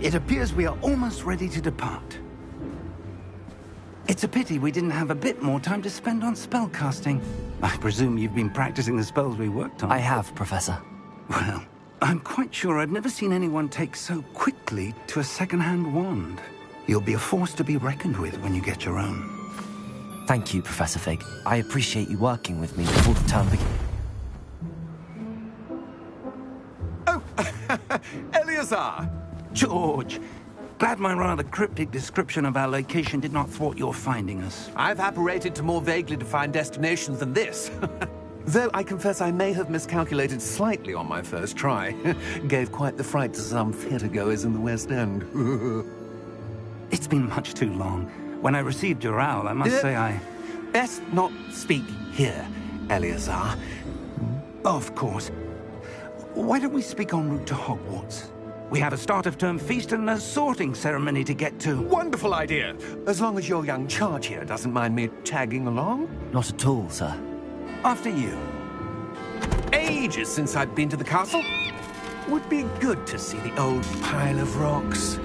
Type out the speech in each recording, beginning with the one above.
It appears we are almost ready to depart. It's a pity we didn't have a bit more time to spend on spellcasting. I presume you've been practicing the spells we worked on. I have, Professor. Well, I'm quite sure I've never seen anyone take so quickly to a second-hand wand. You'll be a force to be reckoned with when you get your own. Thank you, Professor Fig. I appreciate you working with me before the term begins. Oh, Eleazar! George! Glad my rather cryptic description of our location did not thwart your finding us. I've apparated to more vaguely defined destinations than this. Though I confess I may have miscalculated slightly on my first try. Gave quite the fright to some theatregoers in the West End. It's been much too long. When I received your owl, I must say I... Best not speak here, Eleazar. Of course. Why don't we speak en route to Hogwarts? We have a start-of-term feast and a sorting ceremony to get to. Wonderful idea! As long as your young charge here doesn't mind me tagging along. Not at all, sir. After you. Ages since I've been to the castle. Would be good to see the old pile of rocks.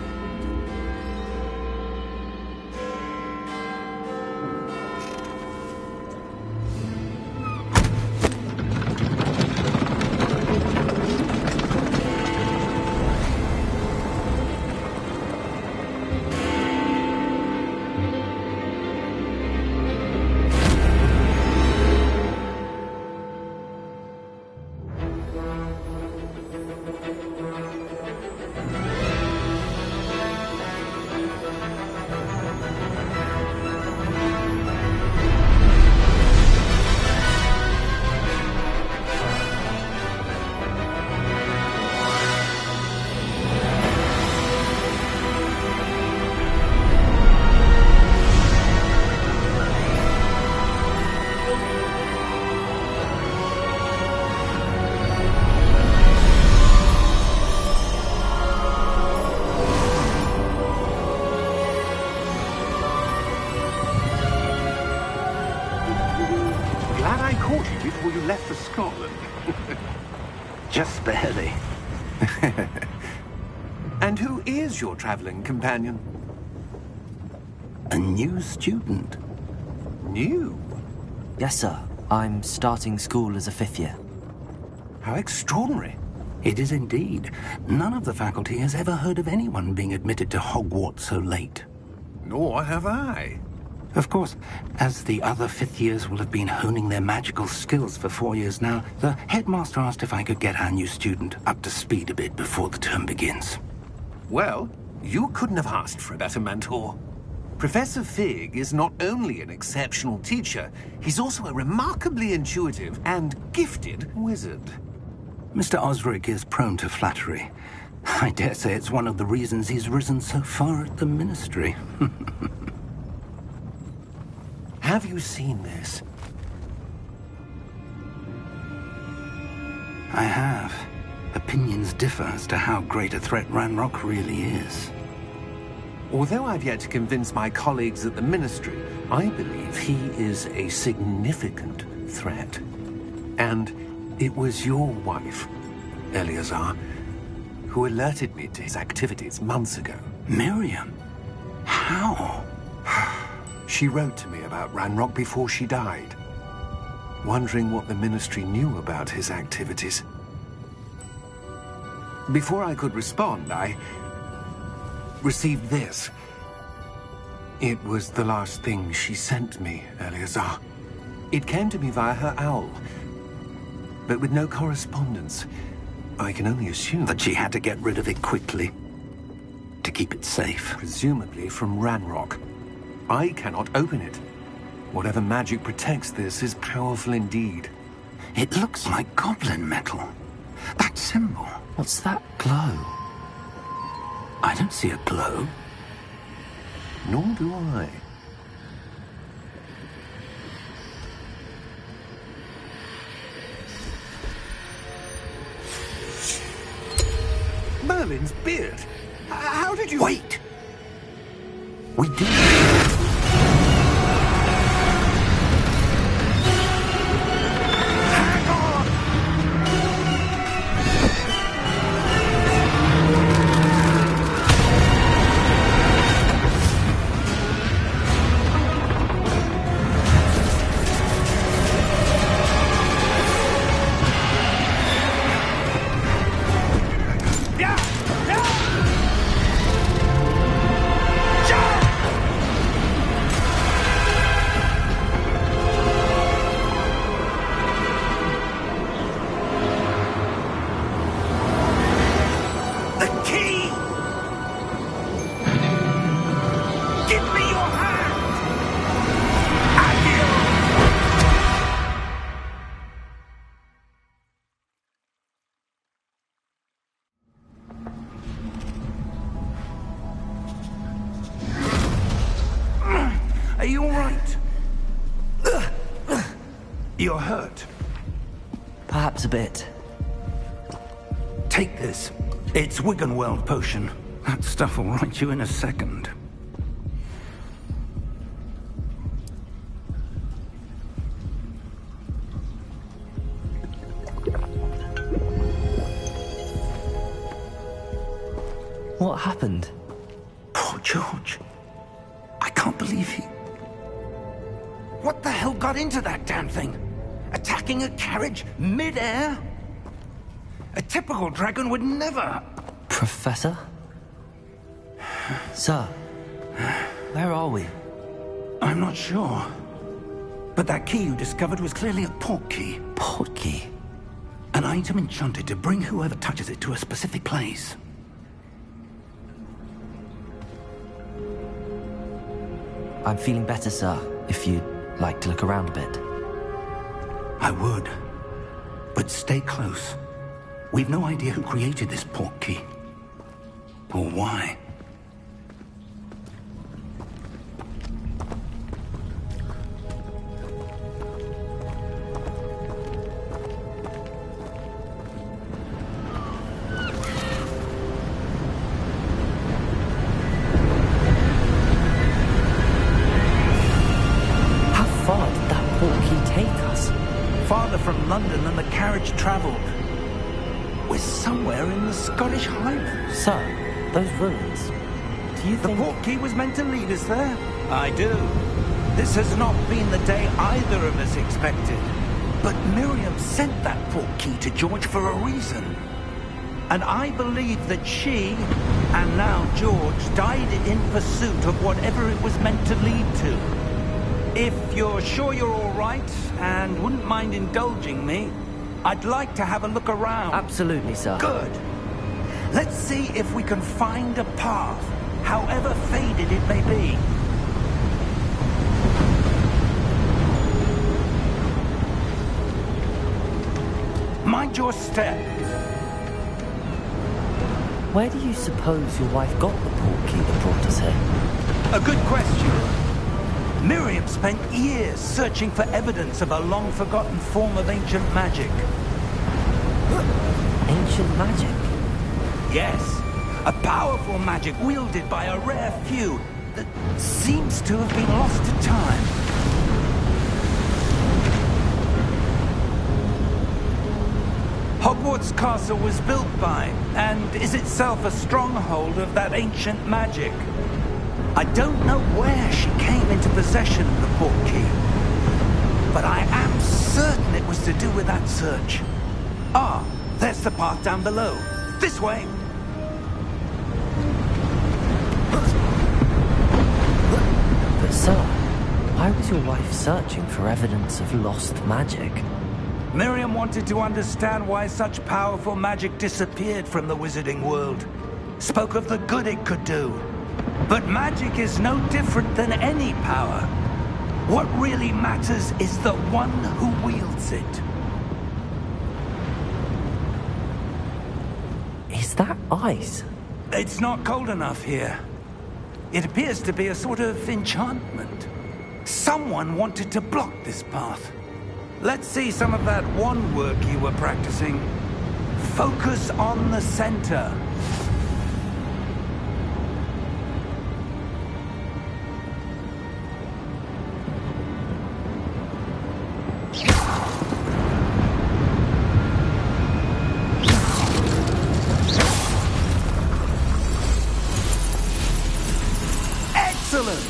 Before you left for Scotland. Just barely. And who is your traveling companion? A new student. New? Yes, sir. I'm starting school as a 5th year. How extraordinary. It is indeed. None of the faculty has ever heard of anyone being admitted to Hogwarts so late. Nor have I. Of course, as the other 5th years will have been honing their magical skills for 4 years now, the headmaster asked if I could get our new student up to speed a bit before the term begins. Well, you couldn't have asked for a better mentor. Professor Fig is not only an exceptional teacher, he's also a remarkably intuitive and gifted wizard. Mr. Osric is prone to flattery. I dare say it's one of the reasons he's risen so far at the ministry. Have you seen this? I have. Opinions differ as to how great a threat Ranrock really is. Although I've yet to convince my colleagues at the ministry, I believe he is a significant threat. And it was your wife, Eleazar, who alerted me to his activities months ago. Miriam? How? She wrote to me about Ranrock before she died, wondering what the ministry knew about his activities. Before I could respond, I received this. It was the last thing she sent me, Eleazar. It came to me via her owl, but with no correspondence. I can only assume that she had to get rid of it quickly, to keep it safe. Presumably from Ranrock. I cannot open it. Whatever magic protects this is powerful indeed. It looks like goblin metal. That symbol. What's that glow? I don't see a glow. Nor do I. Merlin's beard. How did you... Wait! We did. You're hurt. Perhaps a bit. Take this. It's Wiggenweld potion. That stuff will right you in a second. What happened? Poor George. I can't believe he... What the hell got into that damn thing? Attacking a carriage mid-air? A typical dragon would never... Professor? Sir, where are we? I'm not sure. But that key you discovered was clearly a port key. Port key? An item enchanted to bring whoever touches it to a specific place. I'm feeling better, sir, if you'd like to look around a bit. I would. But stay close. We've no idea who created this port key. Or why. Farther from London than the carriage travelled. We're somewhere in the Scottish Highlands. Sir, those ruins. Do you think... The port key was meant to lead us there? I do. This has not been the day either of us expected. But Miriam sent that port key to George for a reason. And I believe that she, and now George, died in pursuit of whatever it was meant to lead to. If you're sure you're all right, and wouldn't mind indulging me, I'd like to have a look around. Absolutely, sir. Good. Let's see if we can find a path, however faded it may be. Mind your step. Where do you suppose your wife got the port key that brought us here? A good question. Miriam spent years searching for evidence of a long-forgotten form of ancient magic. Ancient magic? Yes, a powerful magic wielded by a rare few that seems to have been lost to time. Hogwarts Castle was built by, and is itself a stronghold of that ancient magic. I don't know where she came into possession of the port key, but I am certain it was to do with that search. Ah, there's the path down below. This way. But sir, why was your wife searching for evidence of lost magic? Miriam wanted to understand why such powerful magic disappeared from the wizarding world. Spoke of the good it could do. But magic is no different than any power. What really matters is the one who wields it. Is that ice? It's not cold enough here. It appears to be a sort of enchantment. Someone wanted to block this path. Let's see some of that wand work you were practicing. Focus on the center. Excellent!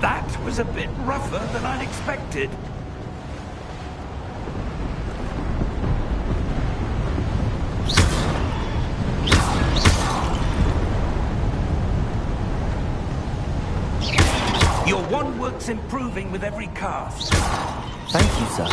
That was a bit rougher than I'd expected. Your wand work's improving with every cast. Thank you, sir.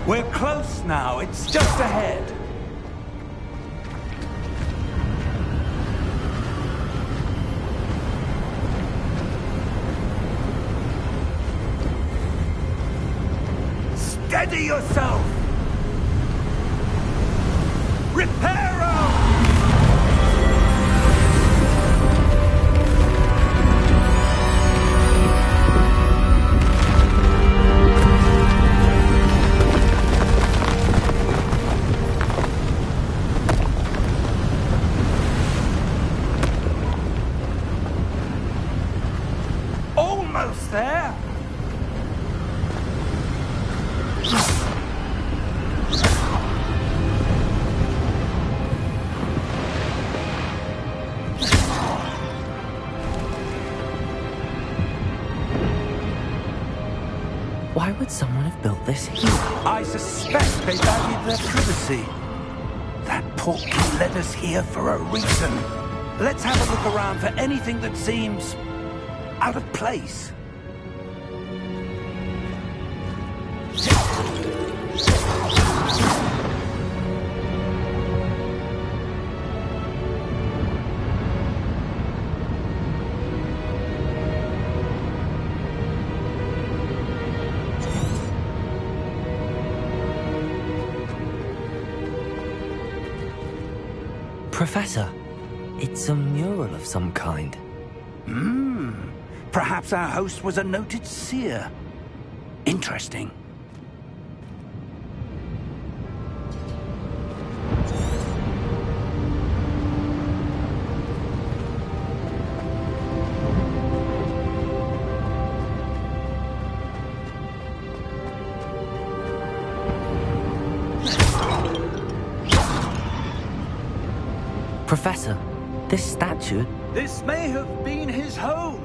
We're close now. It's just ahead. Steady yourself! Reparo! Almost there! Why would someone have built this here? I suspect they valued their privacy. That portkey led us here for a reason. Let's have a look around for anything that seems out of place. Professor, it's a mural of some kind. Perhaps our host was a noted seer. Interesting. Professor, this statue... This may have been his home.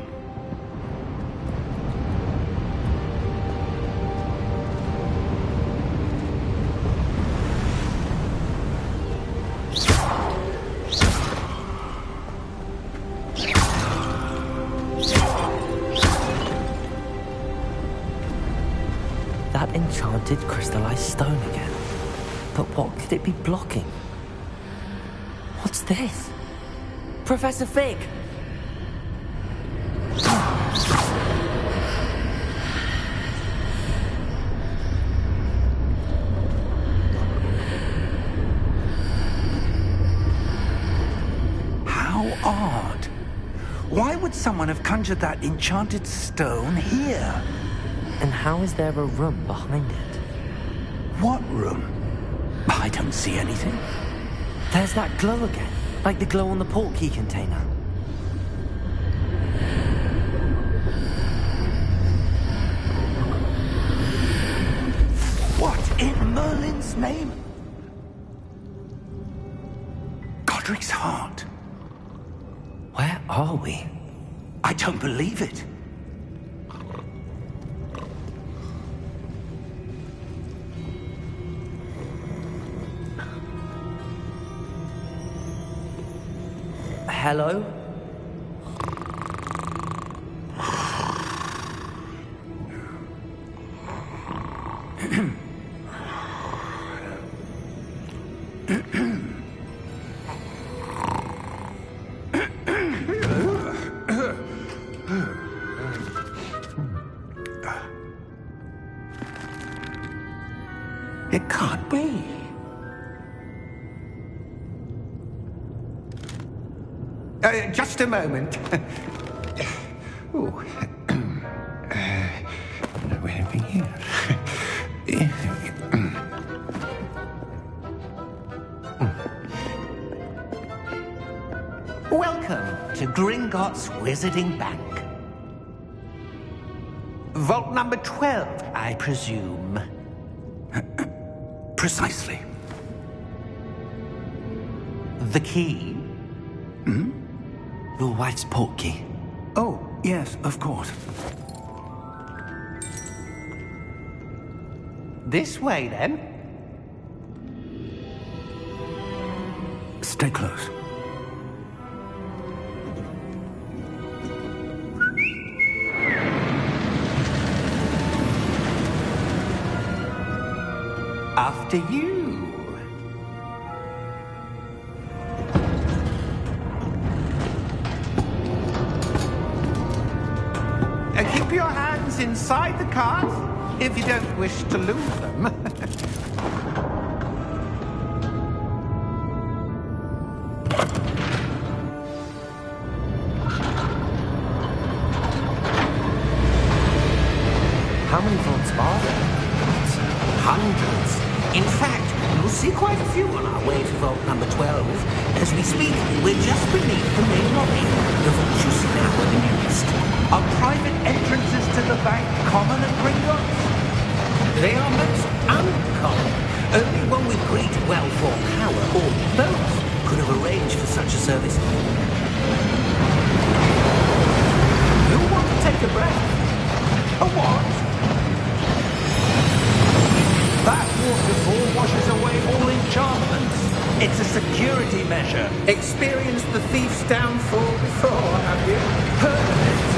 That enchanted crystallized stone again. But what could it be blocking? What's this? Professor Fig! How odd. Why would someone have conjured that enchanted stone here? And how is there a room behind it? What room? I don't see anything. There's that glow again, like the glow on the portkey container. What in Merlin's name? Godric's heart. Where are we? I don't believe it. Hello? It can't be. Just a moment. Oh. Anything here? Welcome to Gringotts Wizarding Bank. Vault number 12, I presume. Precisely. The key? Your wife's portkey. Oh, yes, of course. This way, then. Stay close. After you. Keep your hands inside the cart if you don't wish to lose them. How many vaults are there? Hundreds. In fact, you'll see quite a few on our way to vault number 12. As we speak, we're just beneath the main lobby. The vaults you see now are the newest. Are private entrances to the bank common at Gringotts? They are most uncommon. Only one with great wealth or power, or both, could have arranged for such a service. You'll want to take a breath. A what? That waterfall washes away all enchantments. It's a security measure. Experienced the thief's downfall before, have you? Heard of it?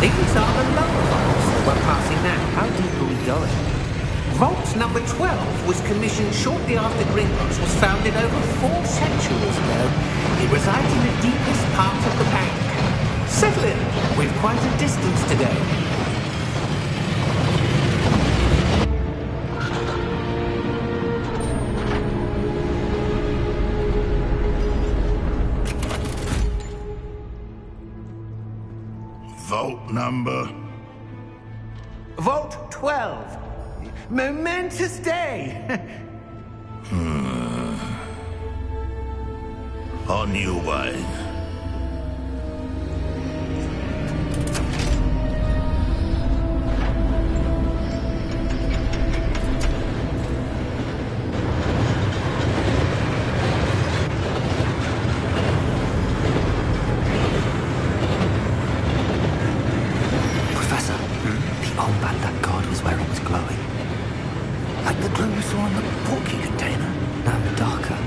These are the lower vaults that we're passing now. How deep are we going? Vault number 12 was commissioned shortly after Gringotts was founded over 4 centuries ago. It resides in the deepest part of the bank. Settle in. We've quite a distance to go. Vault number? Vault 12. Momentous day. On your way. Professor, the armband that guard was wearing was glowing. Like the glow you saw on the porky container? No, darker.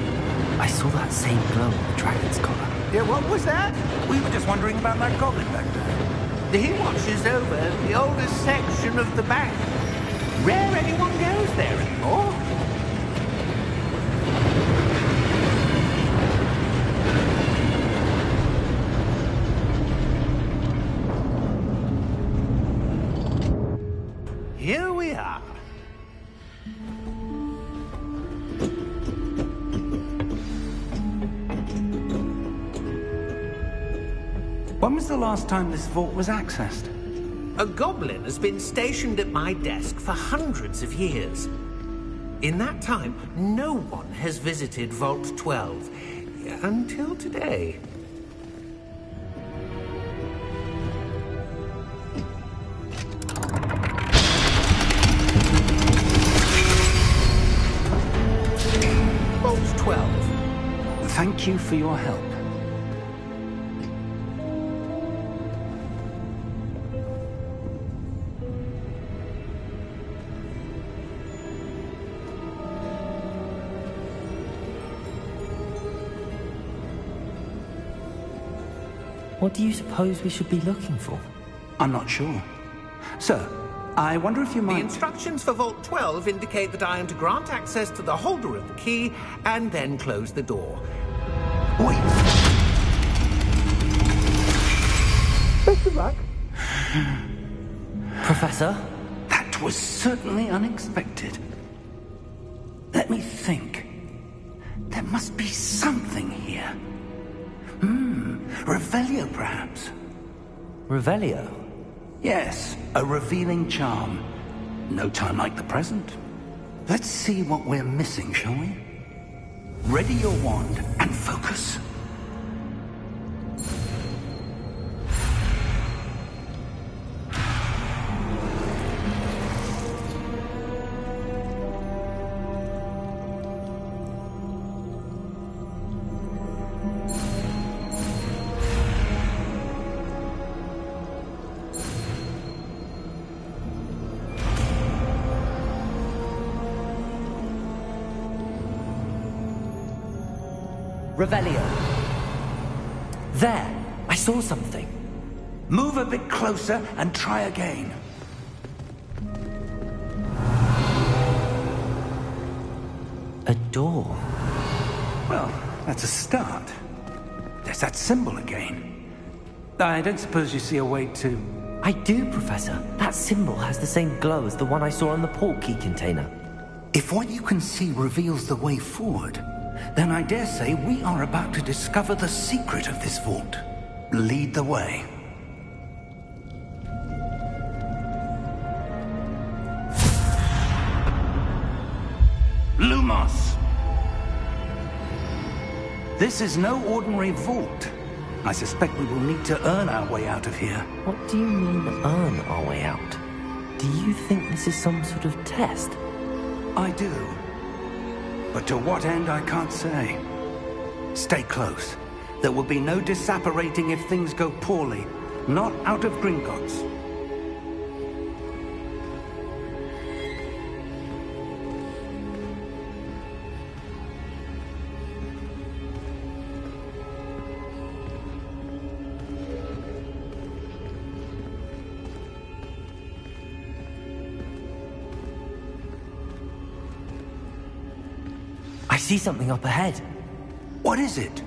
I saw that same glow on the dragon's collar. Yeah, what was that? We were just wondering about that goblin back there. He watches over the oldest section of the bank. Rare anyone goes there anymore. Here we are. When was the last time this vault was accessed? A goblin has been stationed at my desk for hundreds of years. In that time, no one has visited Vault 12 until today. Vault 12. Thank you for your help. What do you suppose we should be looking for? I'm not sure. Sir, I wonder if you The might... instructions for Vault 12 indicate that I am to grant access to the holder of the key and then close the door. Wait! Best of luck. Professor? That was certainly unexpected. Let me think. There must be something here. Revelio, perhaps? Revelio? Yes, a revealing charm. No time like the present. Let's see what we're missing, shall we? Ready your wand and focus. Revelio. There! I saw something. Move a bit closer and try again. door. Well, that's a start. There's that symbol again. I don't suppose you see a way to... I do, Professor. That symbol has the same glow as the one I saw in the portkey container. If what you can see reveals the way forward, then I dare say we are about to discover the secret of this vault. Lead the way. Lumos! This is no ordinary vault. I suspect we will need to earn our way out of here. What do you mean, earn our way out? Do you think this is some sort of test? I do. But to what end, I can't say. Stay close. There will be no disapparating if things go poorly. Not out of Gringotts. I see something up ahead. What is it?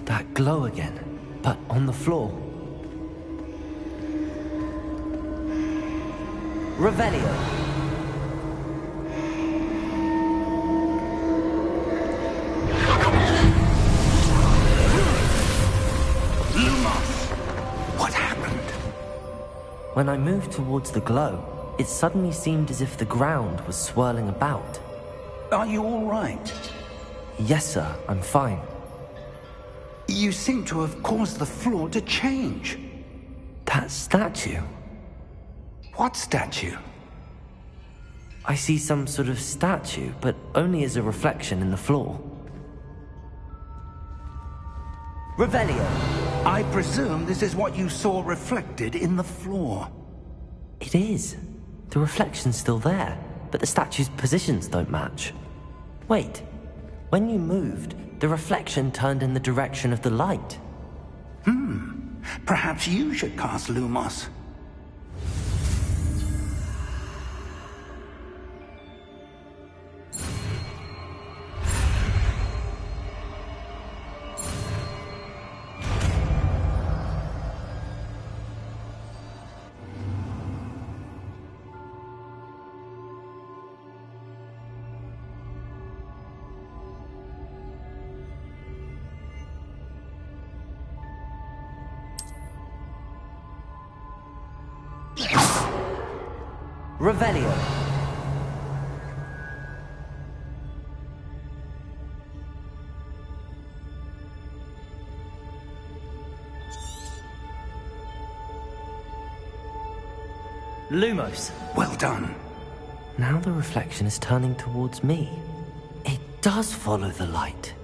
That glow again, but on the floor. Revelio. Lumos! What happened? When I moved towards the glow, it suddenly seemed as if the ground was swirling about. Are you all right? Yes, sir, I'm fine. You seem to have caused the floor to change. That statue. What statue? I see some sort of statue, but only as a reflection in the floor. Revelio. I presume this is what you saw reflected in the floor. It is. The reflection's still there, but the statue's positions don't match. Wait. When you moved, the reflection turned in the direction of the light. Perhaps you should cast Lumos. Revelio. Lumos. Well done. Now the reflection is turning towards me. It does follow the light.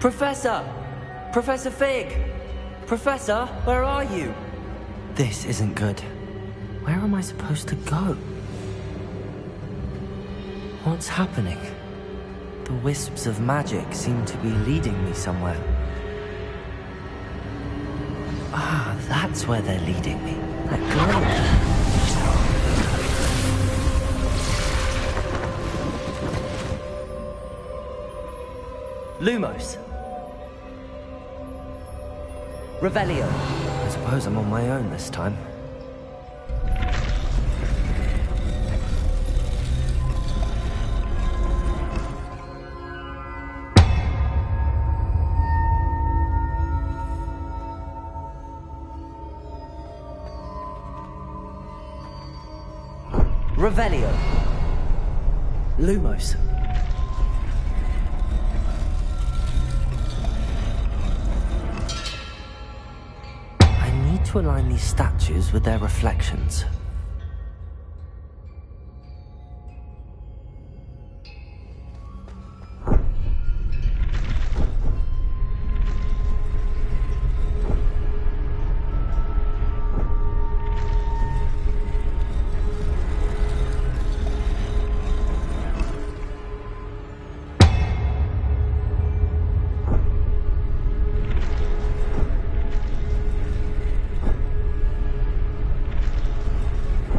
Professor! Professor Fig! Professor, where are you? This isn't good. Where am I supposed to go? What's happening? The wisps of magic seem to be leading me somewhere. Ah, that's where they're leading me. That glow. Lumos. Revelio. I suppose I'm on my own this time. Revelio. Lumos. To align these statues with their reflections.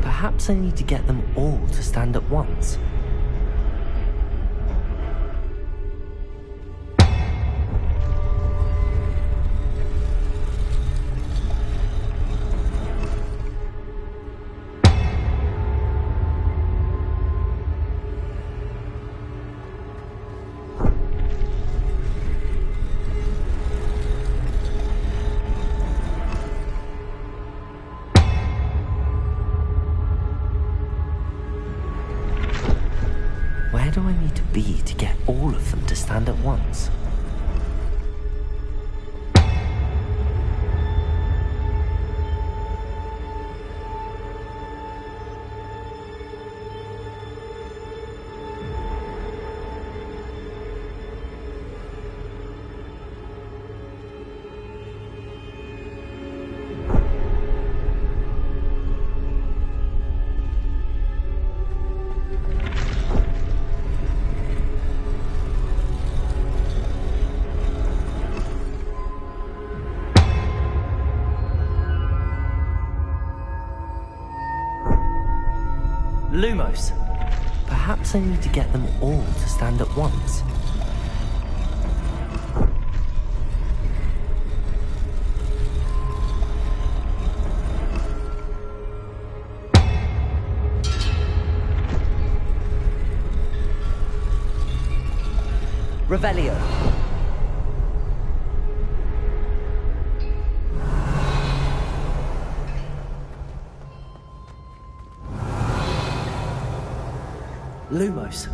Perhaps I need to get them all to stand at once. Where do I need to be to get all of them to stand at once? Lumos. Perhaps I need to get them all to stand at once. Revelio. Lumos.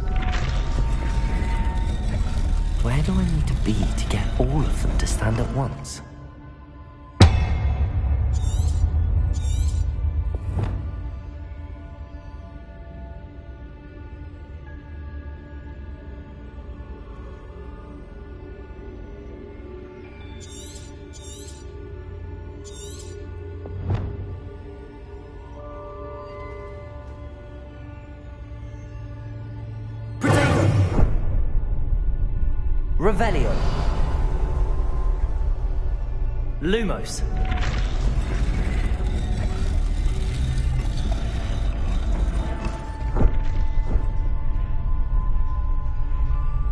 Where do I need to be to get all of them to stand at once? Revelio. Lumos.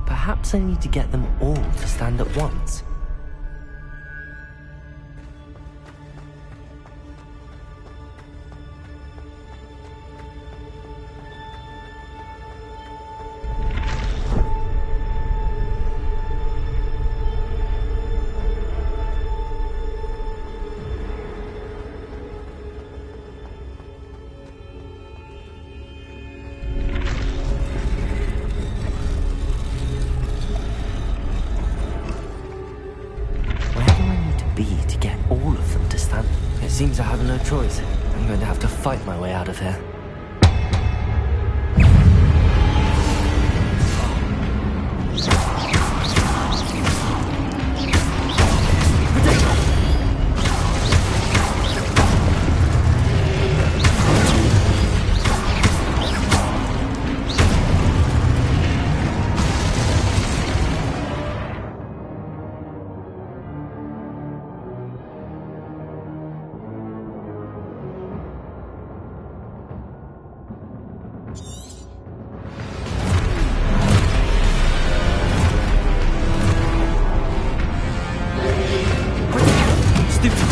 Perhaps I need to get them all to stand at once. To get all of them to stand. It seems I have no choice. I'm going to have to fight my way out of here. Stupefy.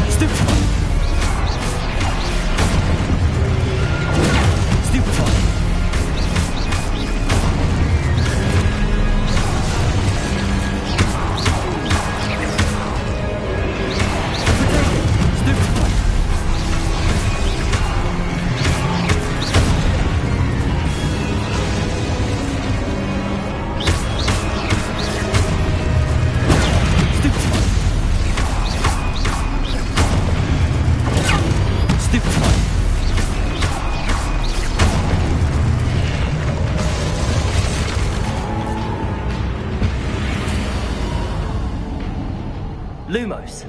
Stupefy. Stupefy. Lumos.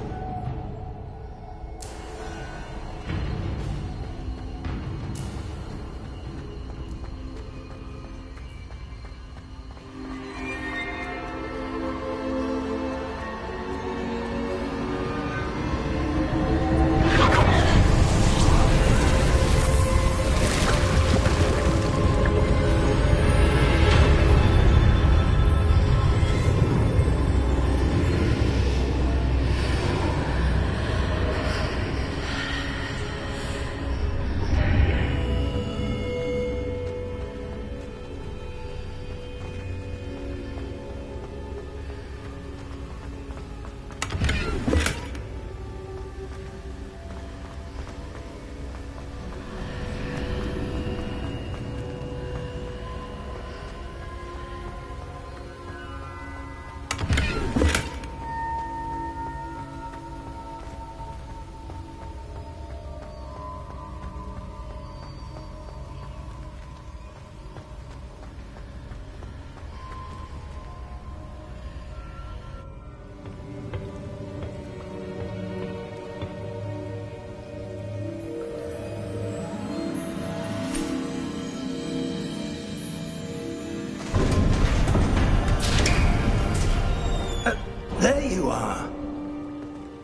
There you are.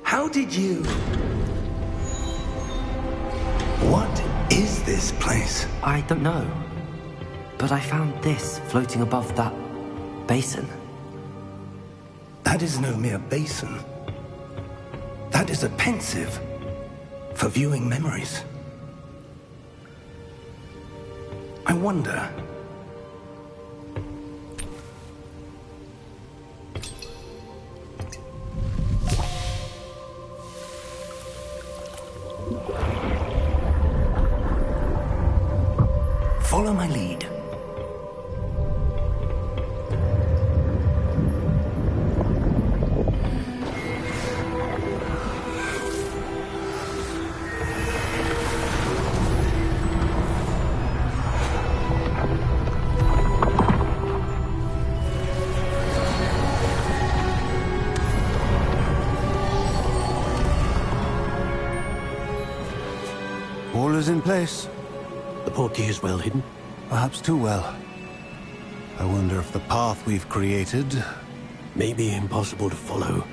How did you... What is this place? I don't know. But I found this floating above that basin. That is no mere basin. That is a pensive for viewing memories. I wonder... Follow my lead. All is in place. The portkey is well hidden? Perhaps too well. I wonder if the path we've created... May be impossible to follow.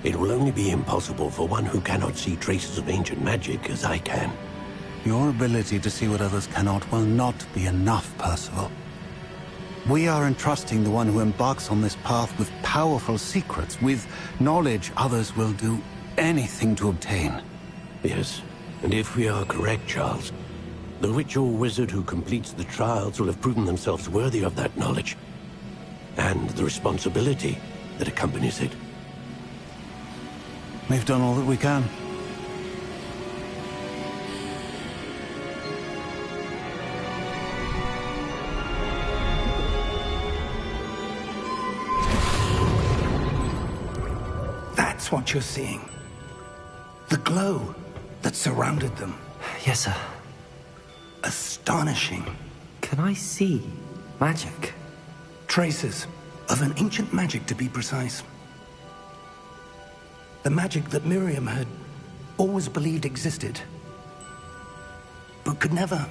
It will only be impossible for one who cannot see traces of ancient magic as I can. Your ability to see what others cannot will not be enough, Percival. We are entrusting the one who embarks on this path with powerful secrets, with knowledge others will do anything to obtain. Yes, and if we are correct, Charles, the witch or wizard who completes the trials will have proven themselves worthy of that knowledge, and the responsibility that accompanies it. We've done all that we can. That's what you're seeing. The glow that surrounded them. Yes, sir. Astonishing. Can I see magic? Traces of an ancient magic, to be precise. The magic that Miriam had always believed existed, but could never.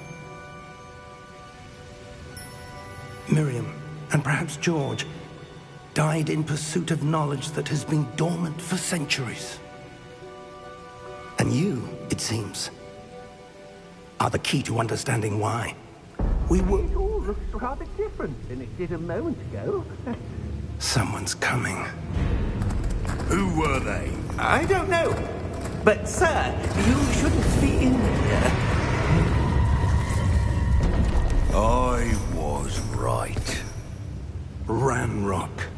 Miriam, and perhaps George, died in pursuit of knowledge that has been dormant for centuries. And you, it seems, are the key to understanding why. We were... It all looks rather different than it did a moment ago. Someone's coming. Who were they? I don't know. But, sir, you shouldn't be in here. I was right. Ranrock.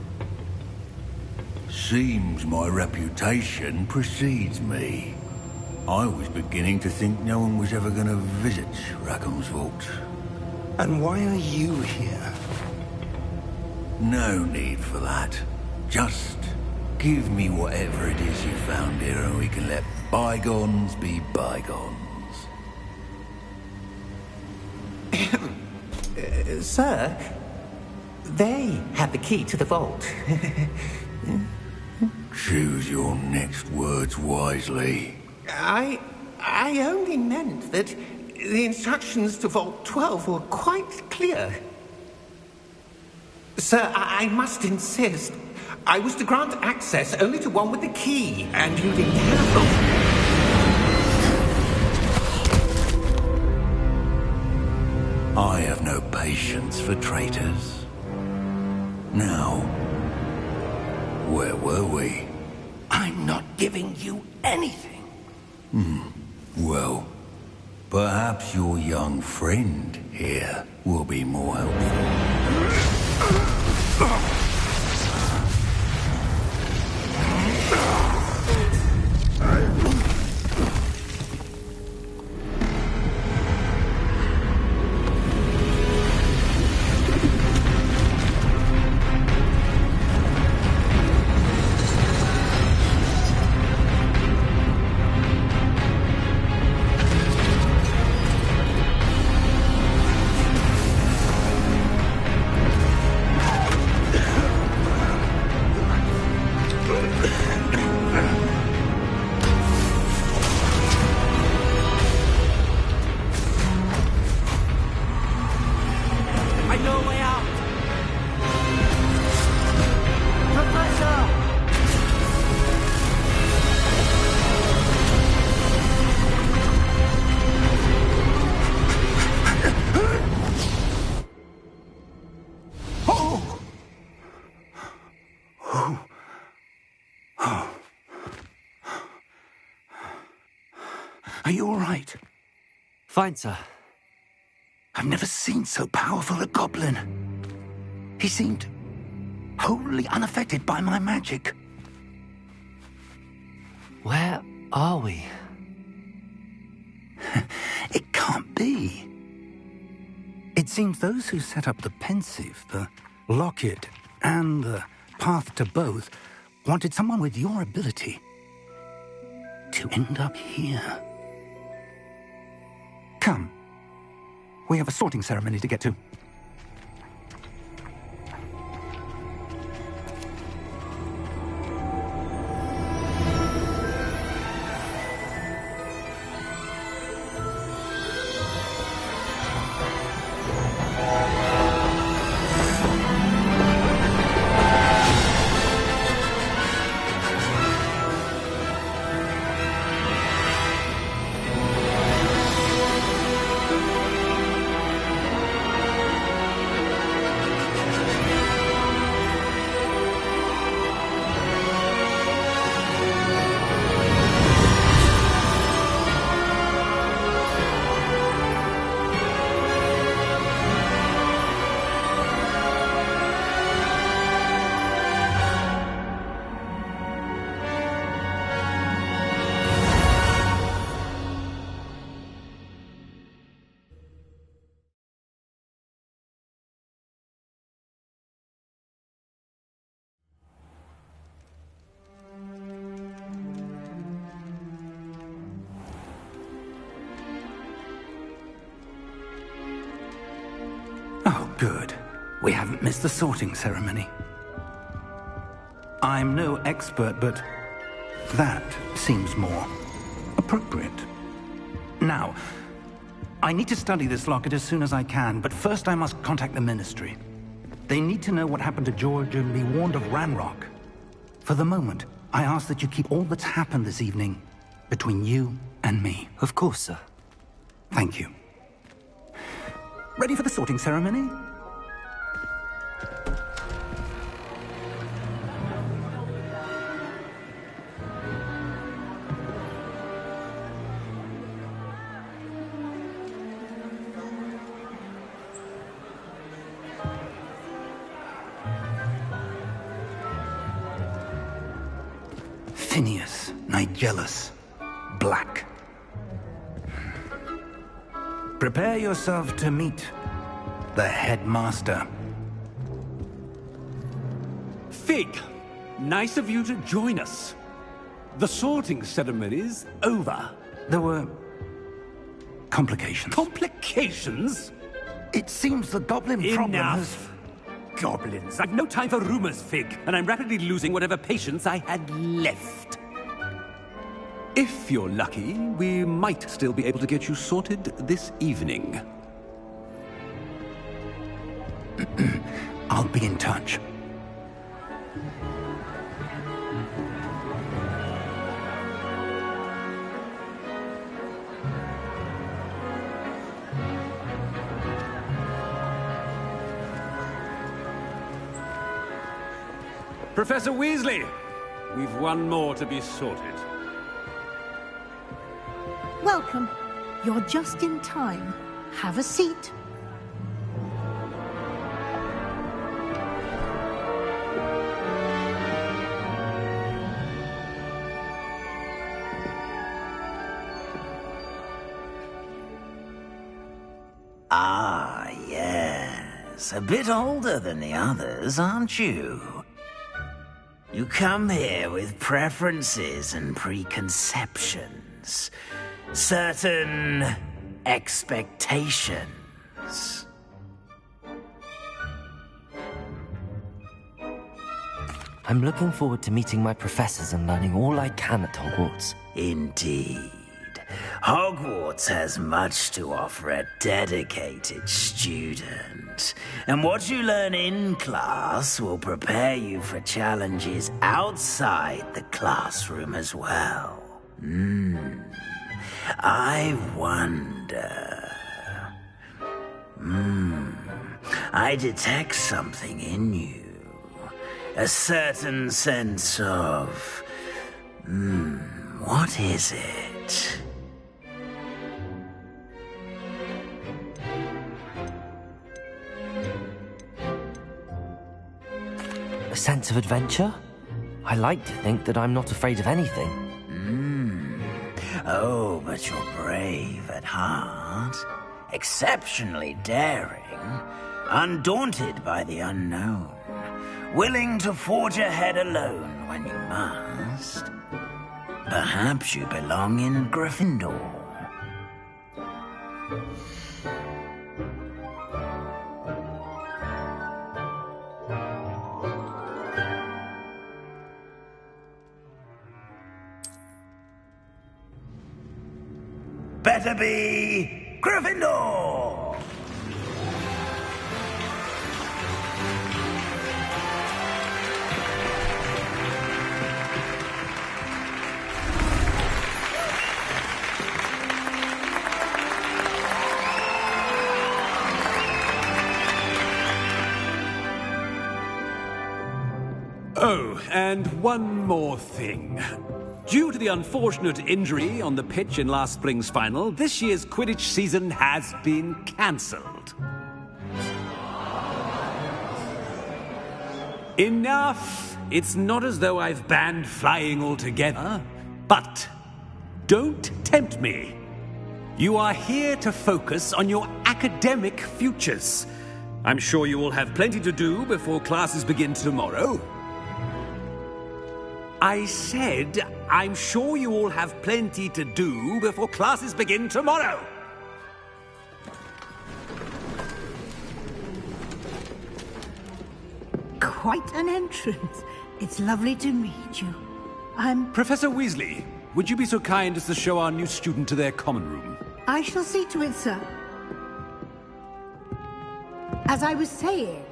Seems my reputation precedes me. I was beginning to think no one was ever going to visit Rackham's vault. And why are you here? No need for that. Just give me whatever it is you found here and we can let bygones be bygones. Sir, they have the key to the vault. Choose your next words wisely. I only meant that the instructions to Vault 12 were quite clear. Sir, I must insist. I was to grant access only to one with the key, and you didn't have I have no patience for traitors. Now, where were we? I'm not giving you anything. Well, perhaps your young friend here will be more helpful. Are you all right? Fine, sir. I've never seen so powerful a goblin. He seemed wholly unaffected by my magic. Where are we? It can't be. It seems those who set up the pensive, the locket, and the path to both wanted someone with your ability to end up here. Come. We have a sorting ceremony to get to. Oh, good. We haven't missed the sorting ceremony. I'm no expert, but that seems more appropriate. Now, I need to study this locket as soon as I can, but first I must contact the Ministry. They need to know what happened to George and be warned of Ranrock. For the moment, I ask that you keep all that's happened this evening between you and me. Of course, sir. Thank you. Ready for the sorting ceremony? Tinius, Nigellus, Black. Prepare yourself to meet the headmaster. Fig, nice of you to join us. The sorting ceremony's over. There were complications. Complications? It seems the goblin problem has... Enough! Goblins. I've no time for rumors, Fig, and I'm rapidly losing whatever patience I had left. If you're lucky, we might still be able to get you sorted this evening. I'll be in touch. Professor Weasley, we've one more to be sorted. Welcome. You're just in time. Have a seat. Ah, yes. A bit older than the others, aren't you? You come here with preferences and preconceptions. Certain expectations. I'm looking forward to meeting my professors and learning all I can at Hogwarts. Indeed. Hogwarts has much to offer a dedicated student. And what you learn in class will prepare you for challenges outside the classroom as well. I wonder... I detect something in you. A certain sense of... what is it? A sense of adventure? I like to think that I'm not afraid of anything. Oh, but you're brave at heart. Exceptionally daring. Undaunted by the unknown. Willing to forge ahead alone when you must. Perhaps you belong in Gryffindor. Better be Gryffindor! Oh, and one more thing. Due to the unfortunate injury on the pitch in last spring's final, this year's Quidditch season has been cancelled. Enough! It's not as though I've banned flying altogether. But don't tempt me. You are here to focus on your academic futures. I'm sure you will have plenty to do before classes begin tomorrow. I said, I'm sure you all have plenty to do before classes begin tomorrow. Quite an entrance. It's lovely to meet you. I'm... Professor Weasley, would you be so kind as to show our new student to their common room? I shall see to it, sir. As I was saying,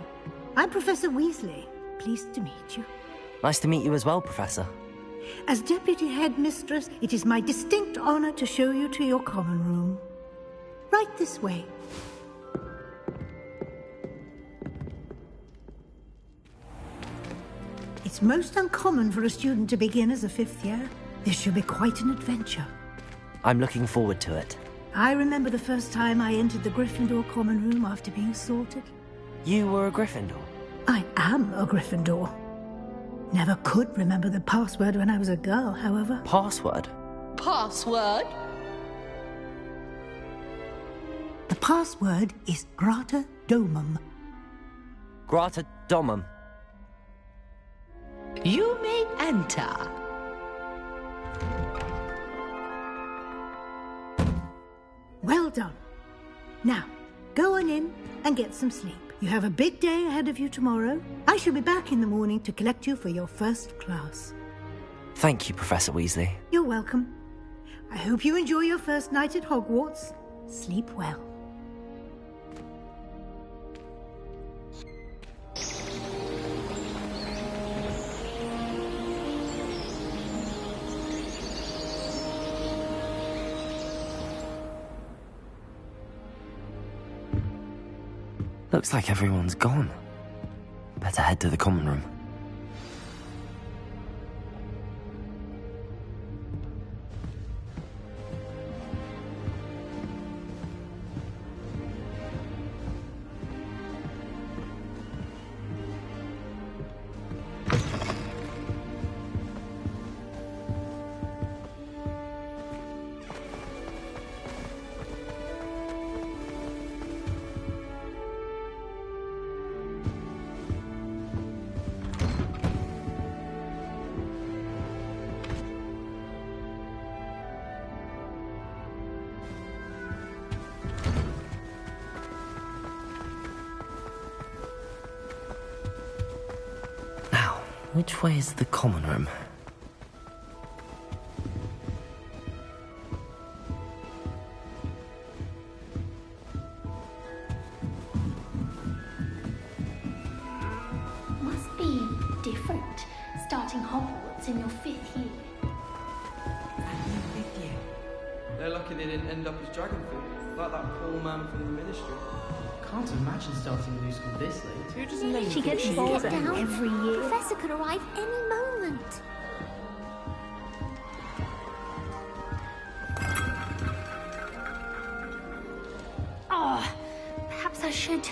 I'm Professor Weasley. Pleased to meet you. Nice to meet you as well, Professor. As Deputy Headmistress, it is my distinct honor to show you to your common room. Right this way. It's most uncommon for a student to begin as a fifth year. This should be quite an adventure. I'm looking forward to it. I remember the first time I entered the Gryffindor common room after being sorted. You were a Gryffindor? I am a Gryffindor. Never could remember the password when I was a girl, however. Password? Password? The password is Grata Domum. Grata Domum. You may enter. Well done. Now, go on in and get some sleep. You have a big day ahead of you tomorrow. I shall be back in the morning to collect you for your first class. Thank you, Professor Weasley. You're welcome. I hope you enjoy your first night at Hogwarts. Sleep well. Looks like everyone's gone. Better head to the common room. Which way is the common room? Must be different, starting Hogwarts in your 5th year. They're lucky they didn't end up as Dragonfield, like that poor man from the Ministry. Can't imagine starting a new school this late. Who just Really? She gets balls down every year. The professor could arrive any moment. Oh, perhaps I should.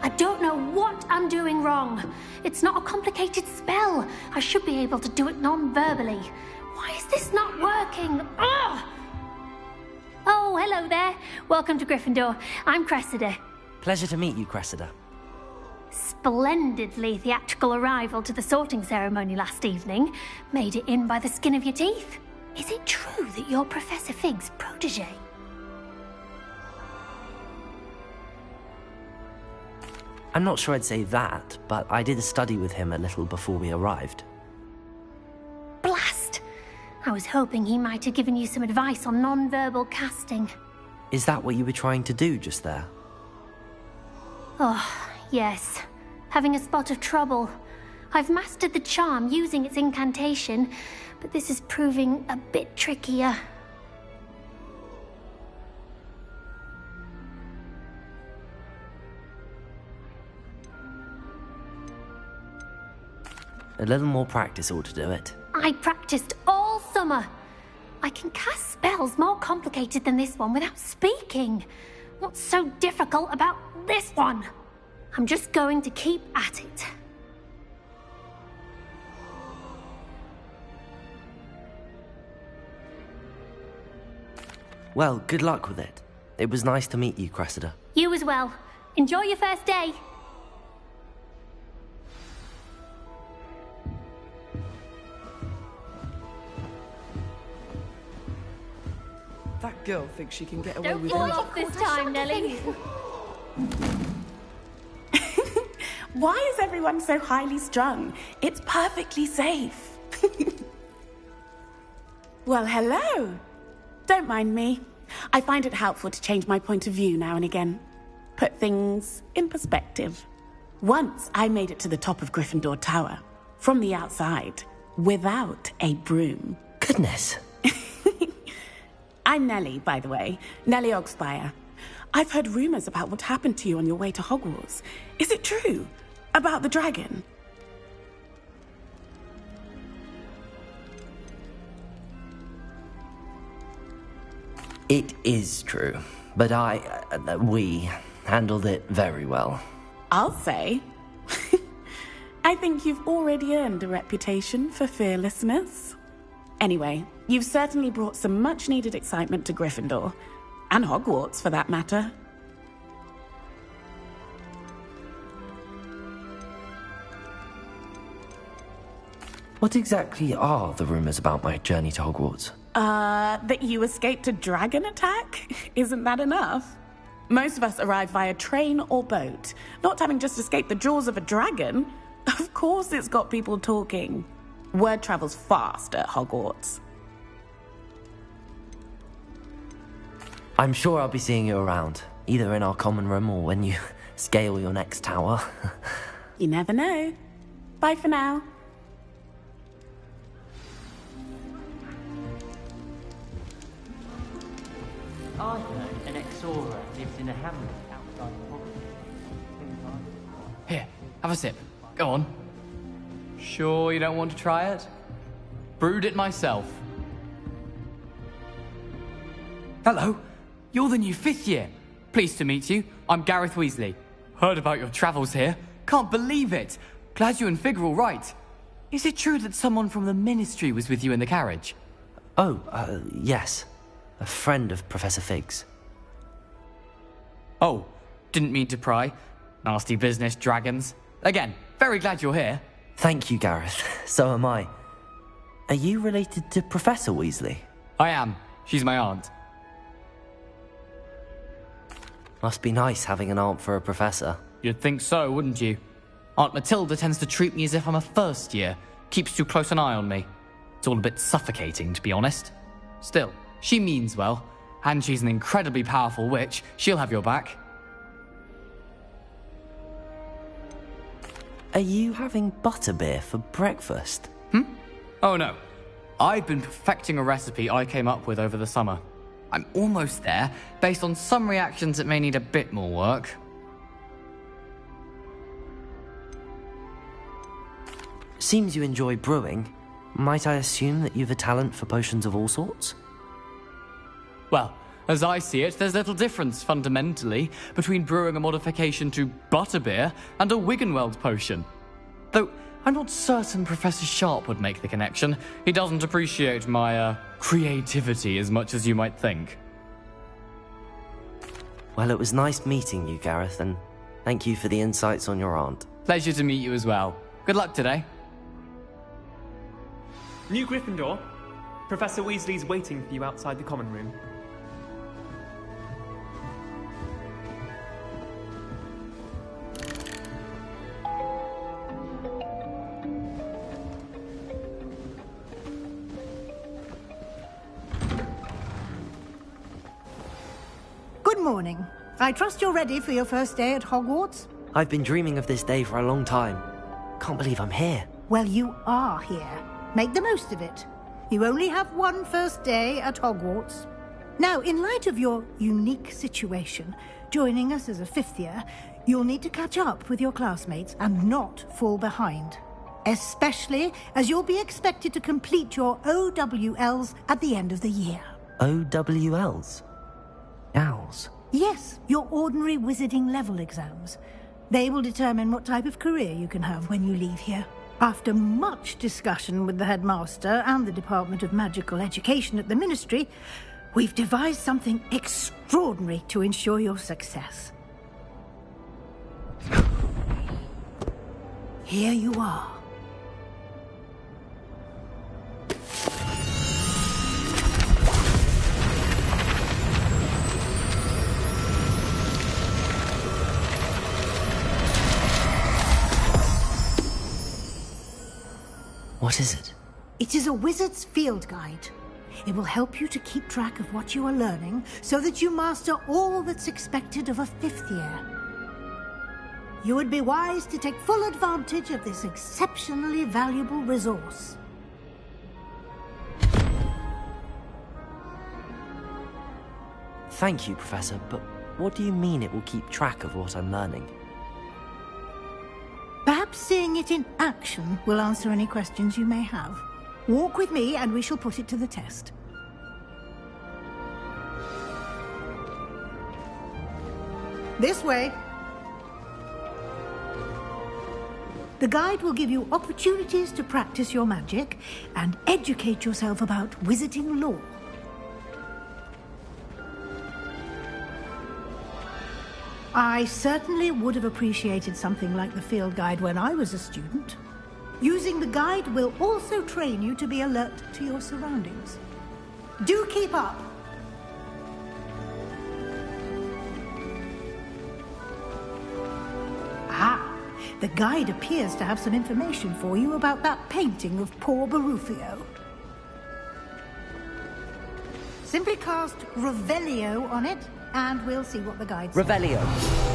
I don't know what I'm doing wrong. It's not a complicated spell. I should be able to do it non-verbally. Why is this not working? Ugh! Oh, hello there. Welcome to Gryffindor. I'm Cressida. Pleasure to meet you, Cressida. Splendidly theatrical arrival to the sorting ceremony last evening. Made it in by the skin of your teeth. Is it true that you're Professor Fig's protege? I'm not sure I'd say that, but I did study with him a little before we arrived. Blast! I was hoping he might have given you some advice on non-verbal casting. Is that what you were trying to do just there? Oh, yes. Having a spot of trouble. I've mastered the charm using its incantation, but this is proving a bit trickier. A little more practice ought to do it. I practiced all summer. I can cast spells more complicated than this one without speaking. What's so difficult about this one? I'm just going to keep at it. Well, good luck with it. It was nice to meet you, Cressida. You as well. Enjoy your first day. That girl thinks she can get away Don't with fall it. off this time, Nelly. Why is everyone so highly strung? It's perfectly safe. Well, hello. Don't mind me. I find it helpful to change my point of view now and again. Put things in perspective. Once I made it to the top of Gryffindor Tower, from the outside, without a broom. Goodness. I'm Nellie, by the way. Nellie Ogspire. I've heard rumors about what happened to you on your way to Hogwarts. Is it true? About the dragon? It is true, but we handled it very well. I'll say. I think you've already earned a reputation for fearlessness. Anyway, you've certainly brought some much-needed excitement to Gryffindor. And Hogwarts, for that matter. What exactly are the rumors about my journey to Hogwarts? That you escaped a dragon attack? Isn't that enough? Most of us arrive via train or boat, not having just escaped the jaws of a dragon. Of course it's got people talking. Word travels fast at Hogwarts. I'm sure I'll be seeing you around, either in our common room or when you scale your next tower. You never know. Bye for now. I heard an Exora lives in a hamlet outside Hogwarts. Here, have a sip. Go on. Sure you don't want to try it? Brewed it myself. Hello, you're the new 5th year. Pleased to meet you. I'm Gareth Weasley. Heard about your travels here. Can't believe it. Glad you and Fig are all right. Is it true that someone from the Ministry was with you in the carriage? Oh, yes. A friend of Professor Fig's. Oh, didn't mean to pry. Nasty business, dragons. Again, very glad you're here. Thank you, Gareth. So am I. Are you related to Professor Weasley? I am. She's my aunt. Must be nice having an aunt for a professor. You'd think so, wouldn't you? Aunt Matilda tends to treat me as if I'm a first year. Keeps too close an eye on me. It's all a bit suffocating, to be honest. Still, she means well, and she's an incredibly powerful witch. She'll have your back. Are you having butterbeer for breakfast? Oh no. I've been perfecting a recipe I came up with over the summer. I'm almost there, based on some reactions that may need a bit more work. Seems you enjoy brewing. Might I assume that you've a talent for potions of all sorts? Well, as I see it, there's little difference, fundamentally, between brewing a modification to butterbeer and a Wiggenweld potion. Though, I'm not certain Professor Sharp would make the connection. He doesn't appreciate my, creativity as much as you might think. Well, it was nice meeting you, Gareth, and thank you for the insights on your aunt. Pleasure to meet you as well. Good luck today. New Gryffindor, Professor Weasley's waiting for you outside the common room. Good morning. I trust you're ready for your first day at Hogwarts? I've been dreaming of this day for a long time. Can't believe I'm here. Well, you are here. Make the most of it. You only have one first day at Hogwarts. Now, in light of your unique situation, joining us as a 5th year, you'll need to catch up with your classmates and not fall behind. Especially as you'll be expected to complete your OWLs at the end of the year. OWLs? Owls? Yes, your ordinary wizarding level exams. They will determine what type of career you can have when you leave here. After much discussion with the headmaster and the Department of Magical Education at the Ministry, we've devised something extraordinary to ensure your success. Here you are. What is it? It is a wizard's field guide. It will help you to keep track of what you are learning so that you master all that's expected of a 5th year. You would be wise to take full advantage of this exceptionally valuable resource. Thank you, Professor, but what do you mean it will keep track of what I'm learning? Perhaps seeing it in action will answer any questions you may have. Walk with me and we shall put it to the test. This way. The guide will give you opportunities to practice your magic and educate yourself about wizarding lore. I certainly would have appreciated something like the field guide when I was a student. Using the guide will also train you to be alert to your surroundings. Do keep up! Ah, the guide appears to have some information for you about that painting of poor Barufio. Simply cast Revelio on it, and we'll see what the guide says. Revelio.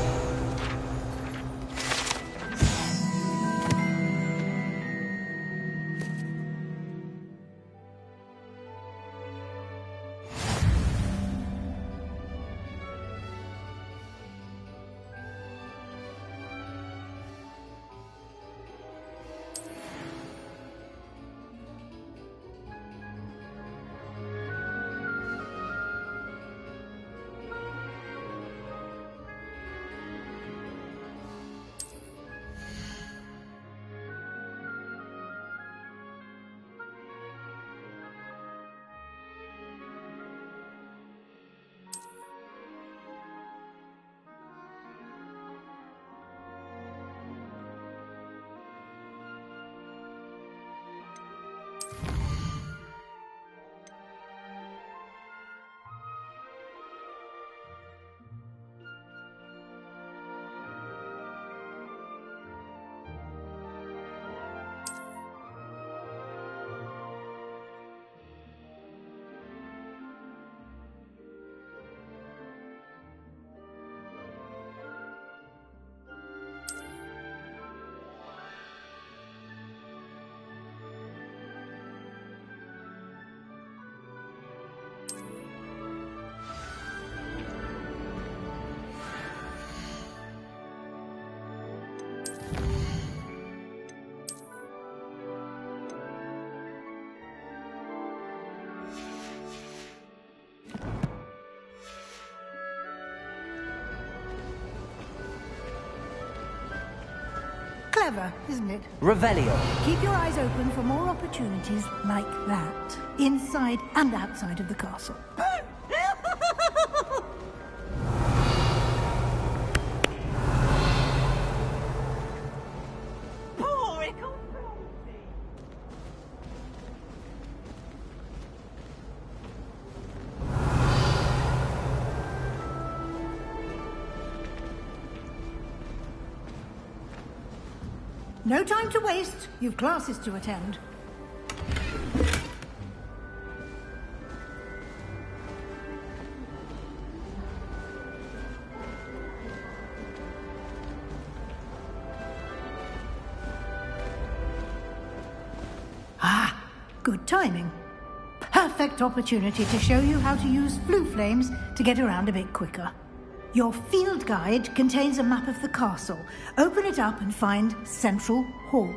Clever, isn't it? Revelio. Keep your eyes open for more opportunities like that, inside and outside of the castle. No time to waste. You've classes to attend. Ah, good timing. Perfect opportunity to show you how to use flue flames to get around a bit quicker. Your field guide contains a map of the castle. Open it up and find Central Hall.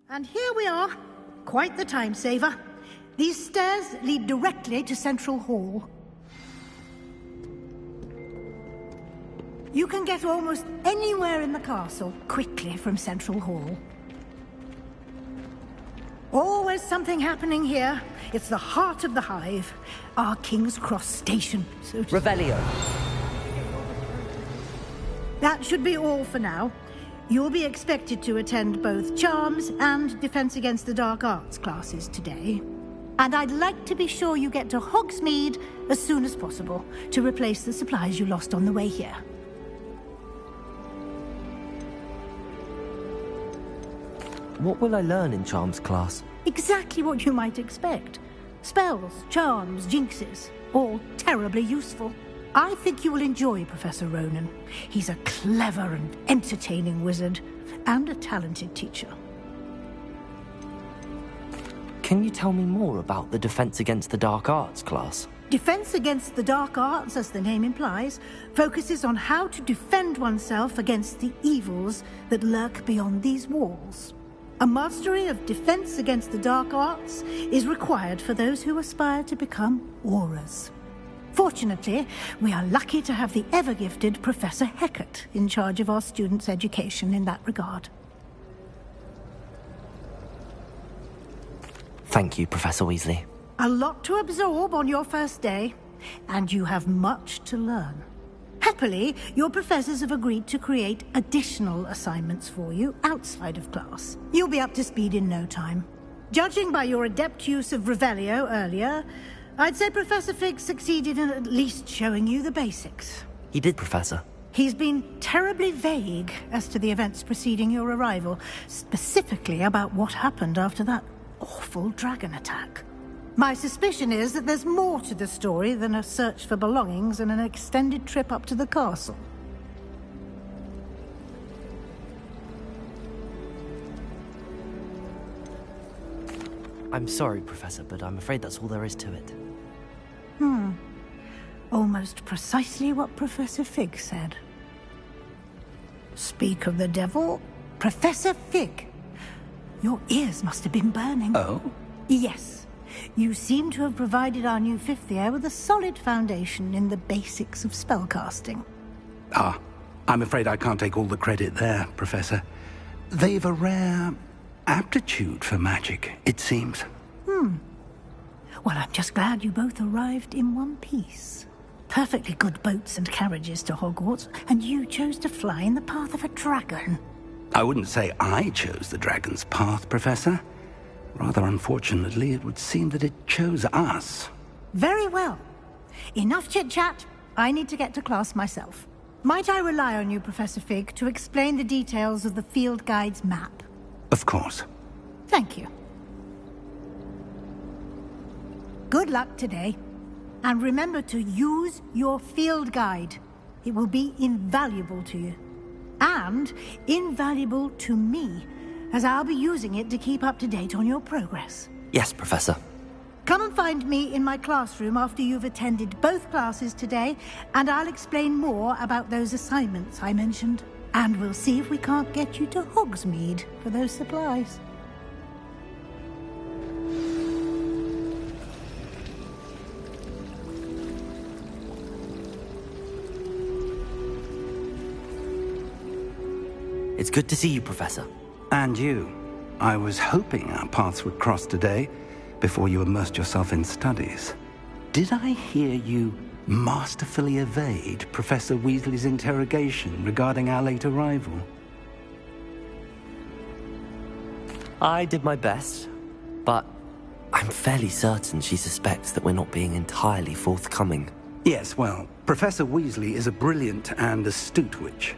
And here we are. Quite the time saver. These stairs lead directly to Central Hall. You can get almost anywhere in the castle quickly from Central Hall. Always something happening here. It's the heart of the hive. Our King's Cross station, so to Revelio. That should be all for now. You'll be expected to attend both Charms and Defense Against the Dark Arts classes today. And I'd like to be sure you get to Hogsmeade as soon as possible to replace the supplies you lost on the way here. What will I learn in Charms class? Exactly what you might expect. Spells, charms, jinxes, all terribly useful. I think you will enjoy Professor Ronan. He's a clever and entertaining wizard, and a talented teacher. Can you tell me more about the Defense Against the Dark Arts class? Defense Against the Dark Arts, as the name implies, focuses on how to defend oneself against the evils that lurk beyond these walls. A mastery of Defense Against the Dark Arts is required for those who aspire to become Aurors. Fortunately, we are lucky to have the ever-gifted Professor Hecat in charge of our students' education in that regard. Thank you, Professor Weasley. A lot to absorb on your first day, and you have much to learn. Happily, your professors have agreed to create additional assignments for you outside of class. You'll be up to speed in no time. Judging by your adept use of Revelio earlier, I'd say Professor Fig succeeded in at least showing you the basics. He did, Professor. He's been terribly vague as to the events preceding your arrival, specifically about what happened after that awful dragon attack. My suspicion is that there's more to the story than a search for belongings and an extended trip up to the castle. I'm sorry, Professor, but I'm afraid that's all there is to it. Almost precisely what Professor Fig said. Speak of the devil, Professor Fig. Your ears must have been burning. Oh? Yes. You seem to have provided our new fifth year with a solid foundation in the basics of spellcasting. Ah, I'm afraid I can't take all the credit there, Professor. They've a rare aptitude for magic, it seems. Well, I'm just glad you both arrived in one piece. Perfectly good boats and carriages to Hogwarts, and you chose to fly in the path of a dragon. I wouldn't say I chose the dragon's path, Professor. Rather unfortunately, it would seem that it chose us. Very well. Enough chit-chat. I need to get to class myself. Might I rely on you, Professor Fig, to explain the details of the field guide's map? Of course. Thank you. Good luck today. And remember to use your field guide. It will be invaluable to you. And invaluable to me, as I'll be using it to keep up to date on your progress. Yes, Professor. Come and find me in my classroom after you've attended both classes today, and I'll explain more about those assignments I mentioned. And we'll see if we can't get you to Hogsmeade for those supplies. It's good to see you, Professor. And you. I was hoping our paths would cross today, before you immersed yourself in studies. Did I hear you masterfully evade Professor Weasley's interrogation regarding our late arrival? I did my best, but I'm fairly certain she suspects that we're not being entirely forthcoming. Yes, well, Professor Weasley is a brilliant and astute witch.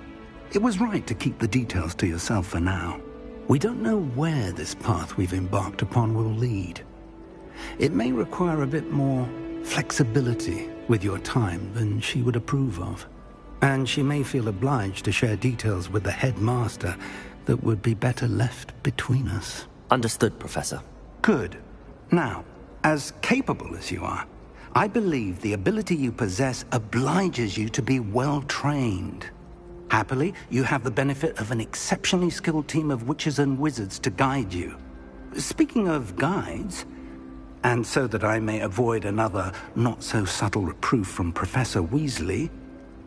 It was right to keep the details to yourself for now. We don't know where this path we've embarked upon will lead. It may require a bit more flexibility with your time than she would approve of. And she may feel obliged to share details with the headmaster that would be better left between us. Understood, Professor. Good. Now, as capable as you are, I believe the ability you possess obliges you to be well trained. Happily, you have the benefit of an exceptionally skilled team of witches and wizards to guide you. Speaking of guides, and so that I may avoid another not-so-subtle reproof from Professor Weasley,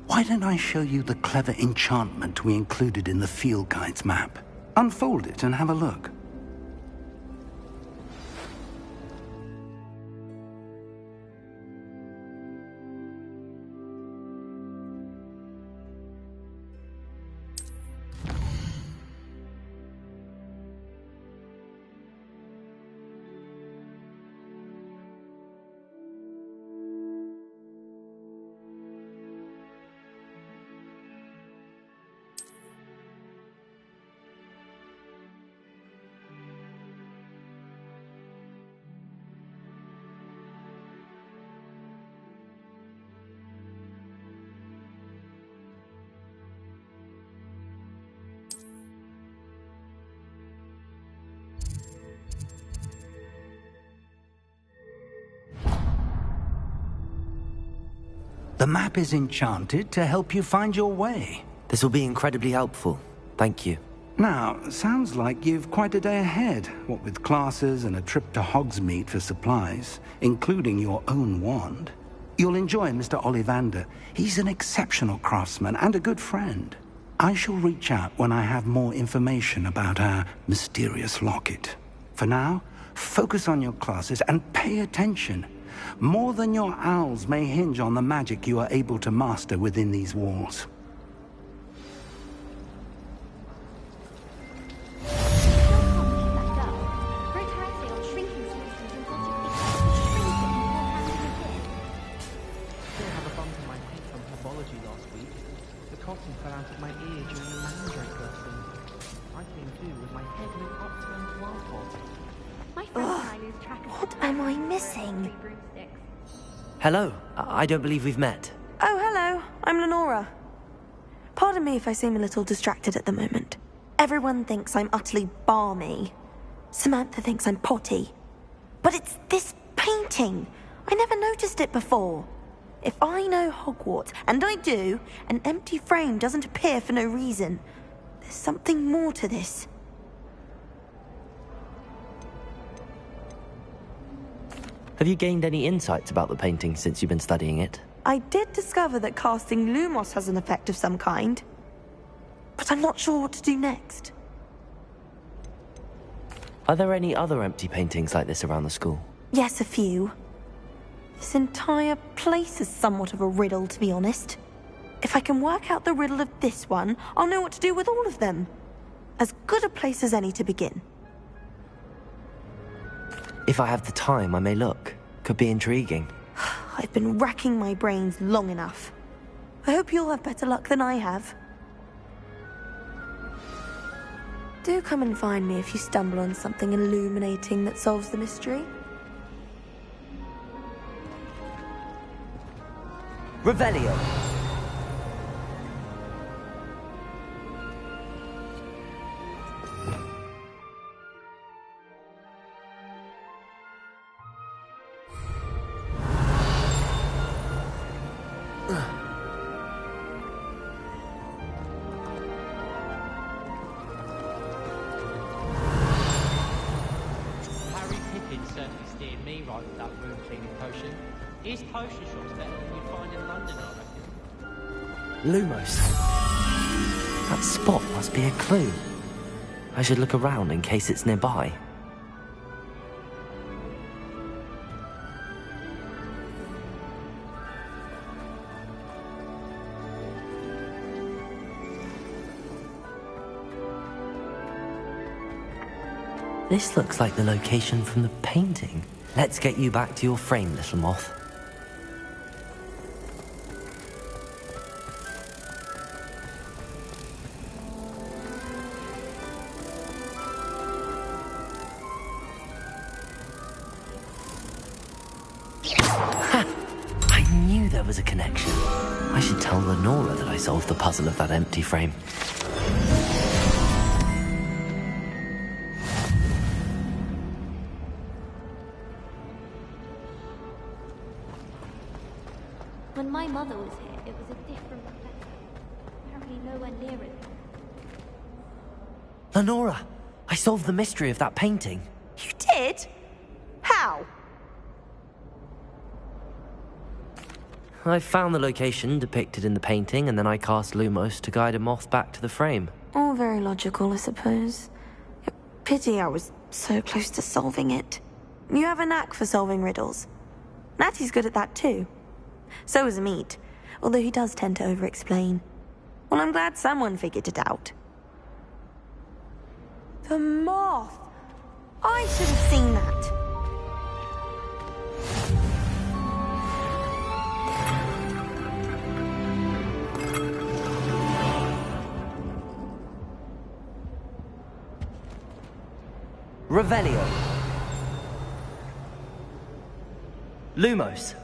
why don't I show you the clever enchantment we included in the field guide's map? Unfold it and have a look. The map is enchanted to help you find your way. This will be incredibly helpful. Thank you. Now, sounds like you've quite a day ahead, what with classes and a trip to Hogsmeade for supplies, including your own wand. You'll enjoy Mr. Ollivander. He's an exceptional craftsman and a good friend. I shall reach out when I have more information about our mysterious locket. For now, focus on your classes and pay attention. More than your owls may hinge on the magic you are able to master within these walls. What am I missing? Hello. I don't believe we've met. Oh, hello. I'm Lenora. Pardon me if I seem a little distracted at the moment. Everyone thinks I'm utterly balmy. Samantha thinks I'm potty. But it's this painting. I never noticed it before. If I know Hogwarts, and I do, an empty frame doesn't appear for no reason. There's something more to this. Have you gained any insights about the painting since you've been studying it? I did discover that casting Lumos has an effect of some kind. But I'm not sure what to do next. Are there any other empty paintings like this around the school? Yes, a few. This entire place is somewhat of a riddle, to be honest. If I can work out the riddle of this one, I'll know what to do with all of them. As good a place as any to begin. If I have the time, I may look. Could be intriguing. I've been racking my brains long enough. I hope you'll have better luck than I have. Do come and find me if you stumble on something illuminating that solves the mystery. Revelio. His potion shop's better than you'd find in London, I reckon. Lumos. That spot must be a clue. I should look around in case it's nearby. This looks like the location from the painting. Let's get you back to your frame, little moth. Ha! I knew there was a connection. I should tell Lenora that I solved the puzzle of that empty frame. When my mother was here, it was a different professor. Apparently nowhere near it. Lenora, I solved the mystery of that painting. You did? How? I found the location depicted in the painting, and then I cast Lumos to guide a moth back to the frame. All very logical, I suppose. Pity I was so close to solving it. You have a knack for solving riddles. Natty's good at that too. So is Meat, although he does tend to over-explain. Well, I'm glad someone figured it out. The moth! I should have seen that. Revelio. Lumos.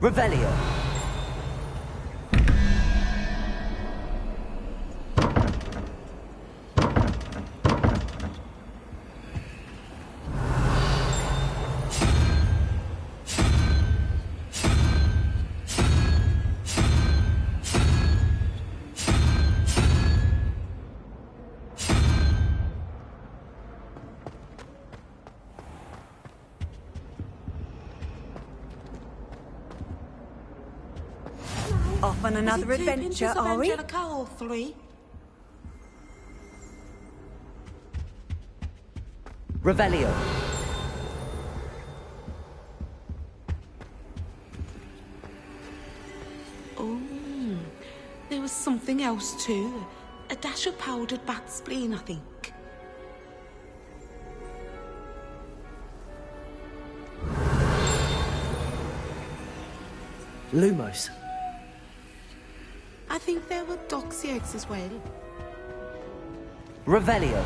Revelio. Off on another Is it 2 adventure, pinches of are we? Angelica or 3? Revelio. Oh, there was something else too. A dash of powdered bat spleen, I think. Lumos. I think there were doxy eggs as well. Revelio.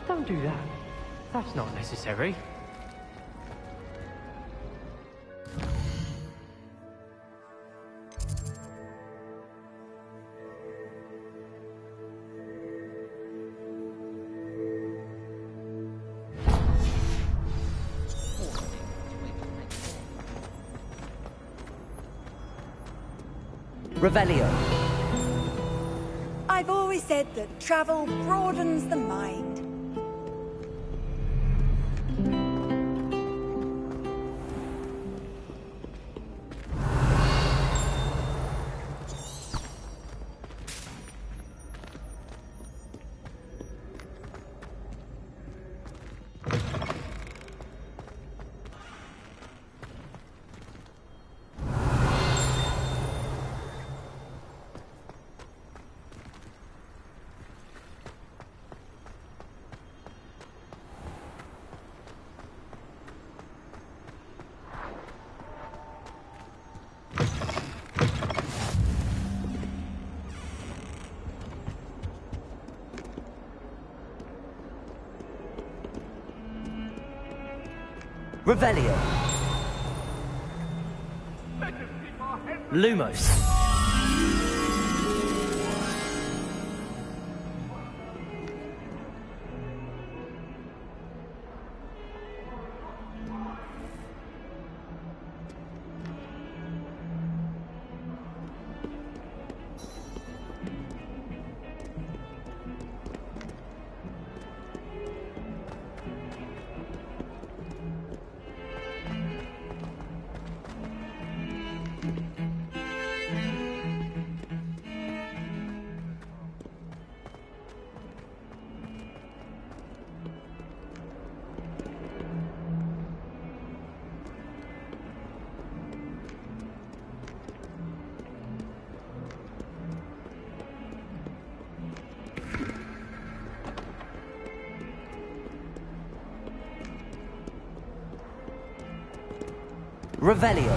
Don't do that. That's not necessary. Revelio. I've always said that travel broadens the mind. Revelio. Lumos. Revelio.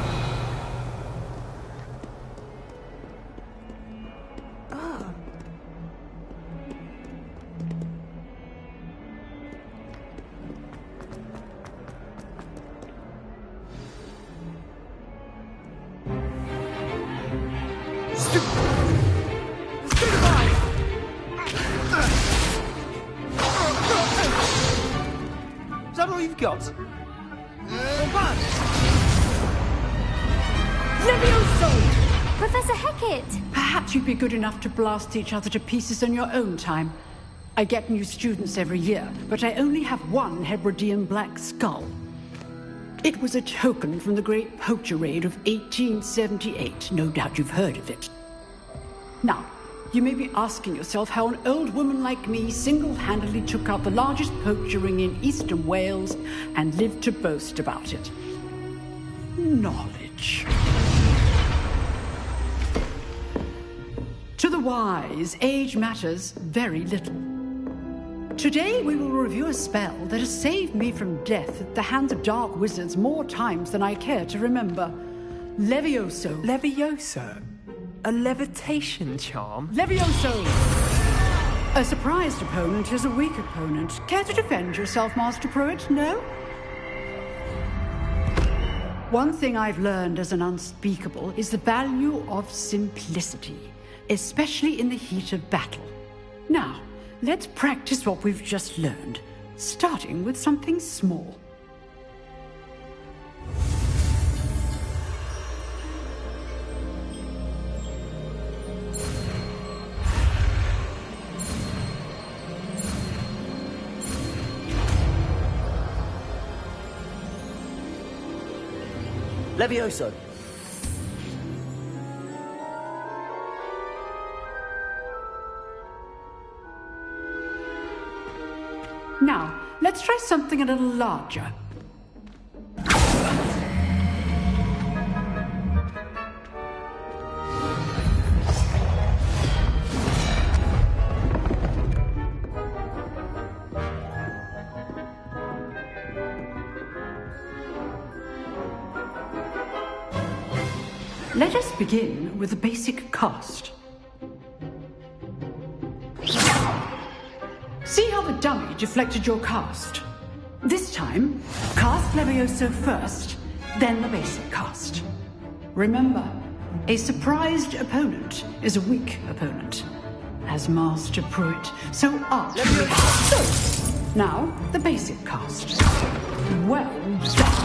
Is that all you've got? Levioso! Professor Hecat! Perhaps you'd be good enough to blast each other to pieces in your own time. I get new students every year, but I only have one Hebridean black skull. It was a token from the Great Poacher Raid of 1878. No doubt you've heard of it. Now, you may be asking yourself how an old woman like me single-handedly took out the largest poacher ring in eastern Wales and lived to boast about it. Knowledge. To the wise, age matters very little. Today we will review a spell that has saved me from death at the hands of dark wizards more times than I care to remember. Levioso. Levioso? A levitation charm? Levioso! A surprised opponent is a weak opponent. Care to defend yourself, Master Pruitt? No? One thing I've learned as an unspeakable is the value of simplicity, especially in the heat of battle. Now, let's practice what we've just learned, starting with something small. Levioso. Now, let's try something a little larger. Let us begin with the basic cast. See how the dummy deflected your cast? This time, cast Levioso first, then the basic cast. Remember, a surprised opponent is a weak opponent, as Master Pruitt so artfully. So, now, the basic cast. Well done.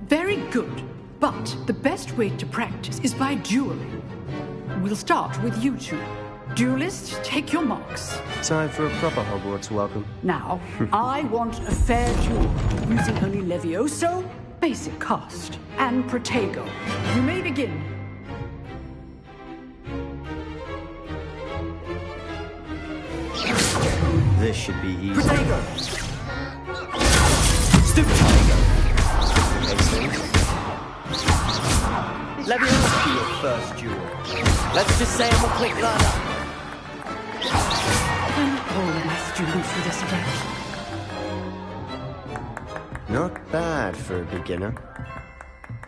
Very good, but the best way to practice is by dueling. We'll start with you two. Duelists, take your marks. Time for a proper Hogwarts welcome. Now, I want a fair duel, using only Levioso, basic cast, and Protego. You may begin. This should be easy. Protego! Stupid Protego! Levioso be your first duel. Let's just say I'm a quick learner. All of my students for this event. Not bad for a beginner.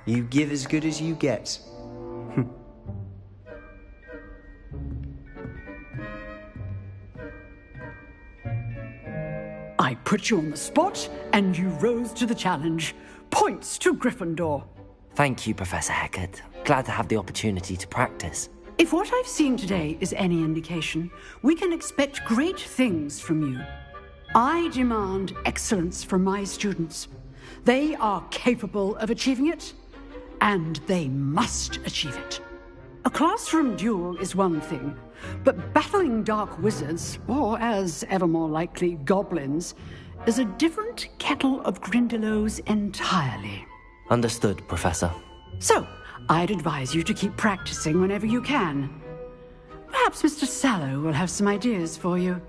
You give as good as you get. I put you on the spot, and you rose to the challenge. Points to Gryffindor. Thank you, Professor Hecat. Glad to have the opportunity to practice. If what I've seen today is any indication, we can expect great things from you. I demand excellence from my students. They are capable of achieving it, and they must achieve it. A classroom duel is one thing, but battling dark wizards, or as ever more likely, goblins, is a different kettle of Grindylows entirely. Understood, Professor. So, I'd advise you to keep practicing whenever you can. Perhaps Mr. Sallow will have some ideas for you.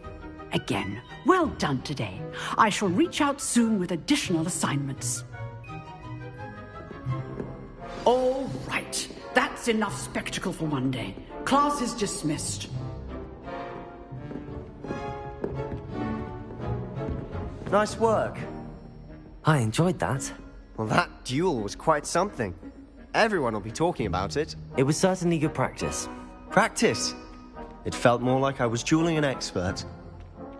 Again, well done today. I shall reach out soon with additional assignments. All right. That's enough spectacle for one day. Class is dismissed. Nice work. I enjoyed that. Well, that duel was quite something. Everyone will be talking about it. It was certainly good practice. Practice? It felt more like I was dueling an expert.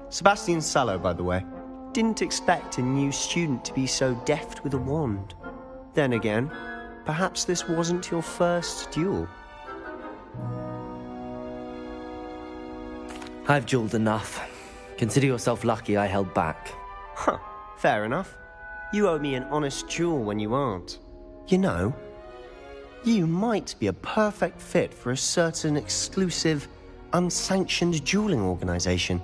Sebastian Sallow, by the way. Didn't expect a new student to be so deft with a wand. Then again, perhaps this wasn't your first duel. I've dueled enough. Consider yourself lucky I held back. Huh, fair enough. You owe me an honest duel when you aren't. You know, you might be a perfect fit for a certain exclusive, unsanctioned dueling organization.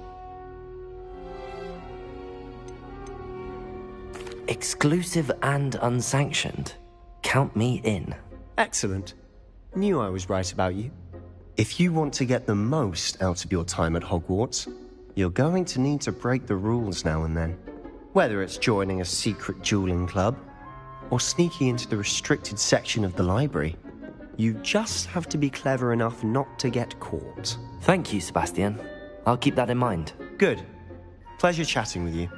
Exclusive and unsanctioned. Count me in. Excellent. Knew I was right about you. If you want to get the most out of your time at Hogwarts, you're going to need to break the rules now and then. Whether it's joining a secret dueling club, or sneaking into the restricted section of the library, you just have to be clever enough not to get caught. Thank you, Sebastian. I'll keep that in mind. Good. Pleasure chatting with you.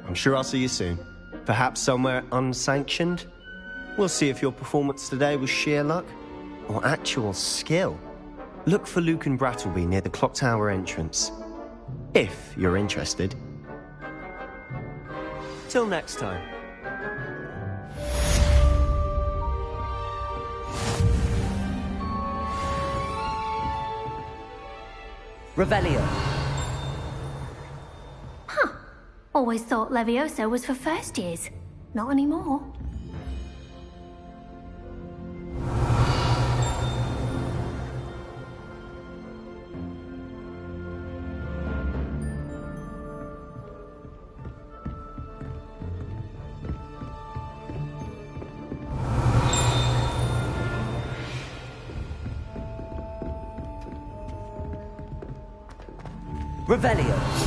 I'm sure I'll see you soon. Perhaps somewhere unsanctioned? We'll see if your performance today was sheer luck or actual skill. Look for Luke and Brattleby near the clock tower entrance. If you're interested. Till next time. Revelio. Huh. Always thought Levioso was for first years. Not anymore. Revelio.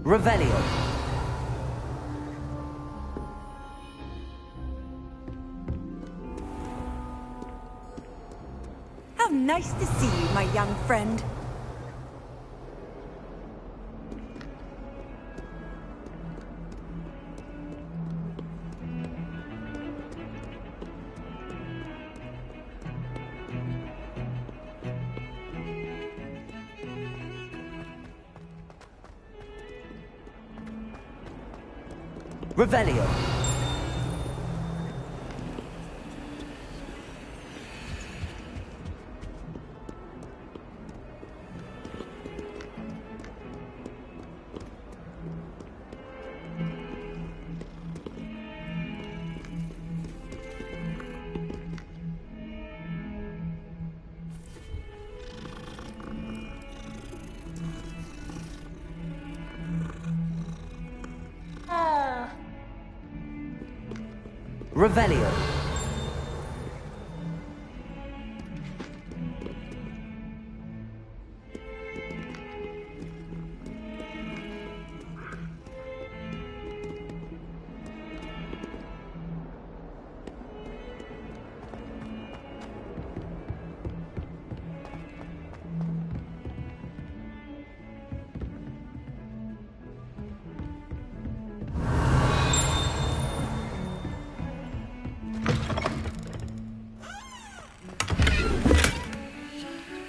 Revelio. How nice to see you, my young friend. Revelio. Revelio.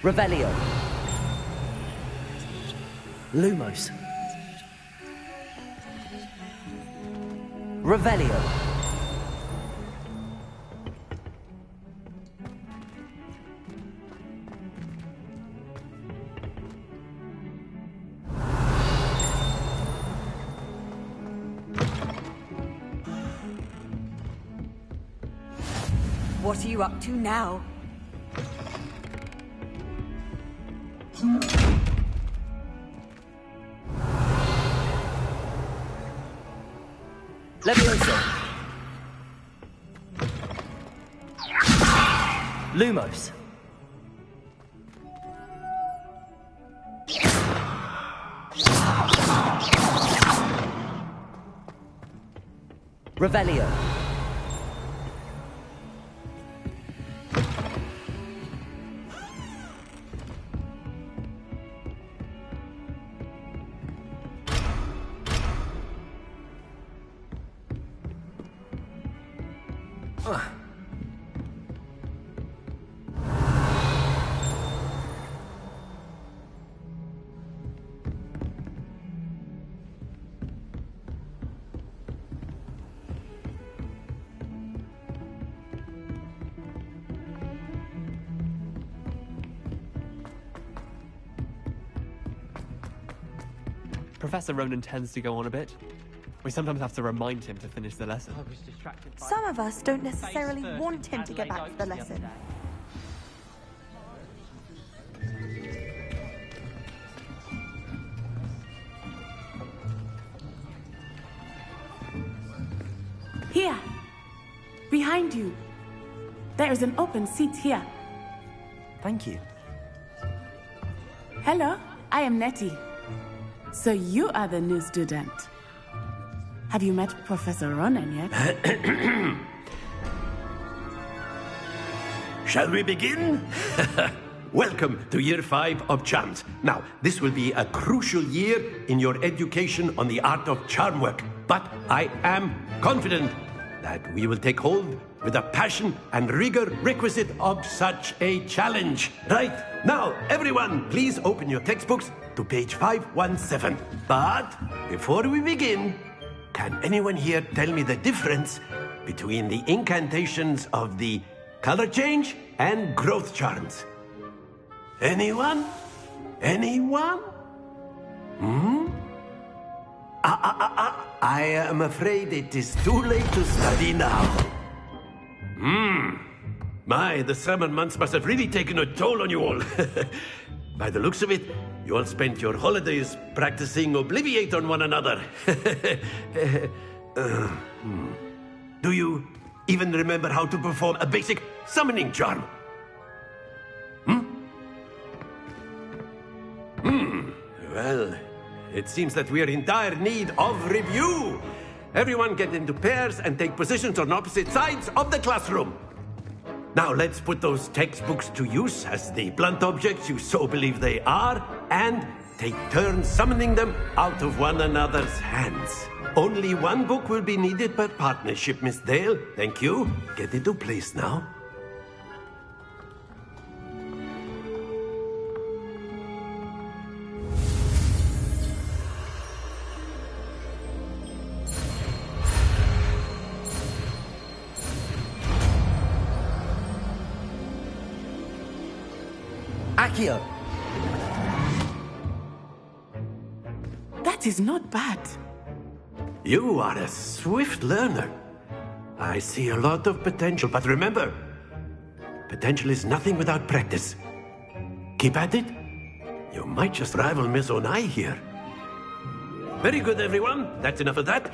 Revelio. Lumos. Revelio. What are you up to now? Levioso. Lumos. Revelio. Professor Ronan tends to go on a bit. We sometimes have to remind him to finish the lesson. I was distracted by Some of us don't necessarily want him to get back to the lesson. Here. Behind you. There is an open seat here. Thank you. Hello, I am Nettie. So you are the new student. Have you met Professor Ronan yet? Shall we begin? Welcome to Year 5 of Charms. Now, this will be a crucial year in your education on the art of charm work. But I am confident that we will take hold with the passion and rigor requisite of such a challenge. Right, now, everyone, please open your textbooks to page 517. But before we begin, can anyone here tell me the difference between the incantations of the color change and growth charms? Anyone? Anyone? I am afraid it is too late to study now. My, the summer months must have really taken a toll on you all. By the looks of it, you all spent your holidays practicing Obliviate on one another. Do you even remember how to perform a basic summoning charm? Well, it seems that we are in dire need of review. Everyone get into pairs and take positions on opposite sides of the classroom. Now let's put those textbooks to use as the blunt objects you so believe they are, and take turns summoning them out of one another's hands. Only one book will be needed per partnership, Miss Dale. Thank you. Get into place now. Accio. That is not bad. You are a swift learner. I see a lot of potential, but remember, potential is nothing without practice. Keep at it. You might just rival Miss Onai here. Very good, everyone. That's enough of that.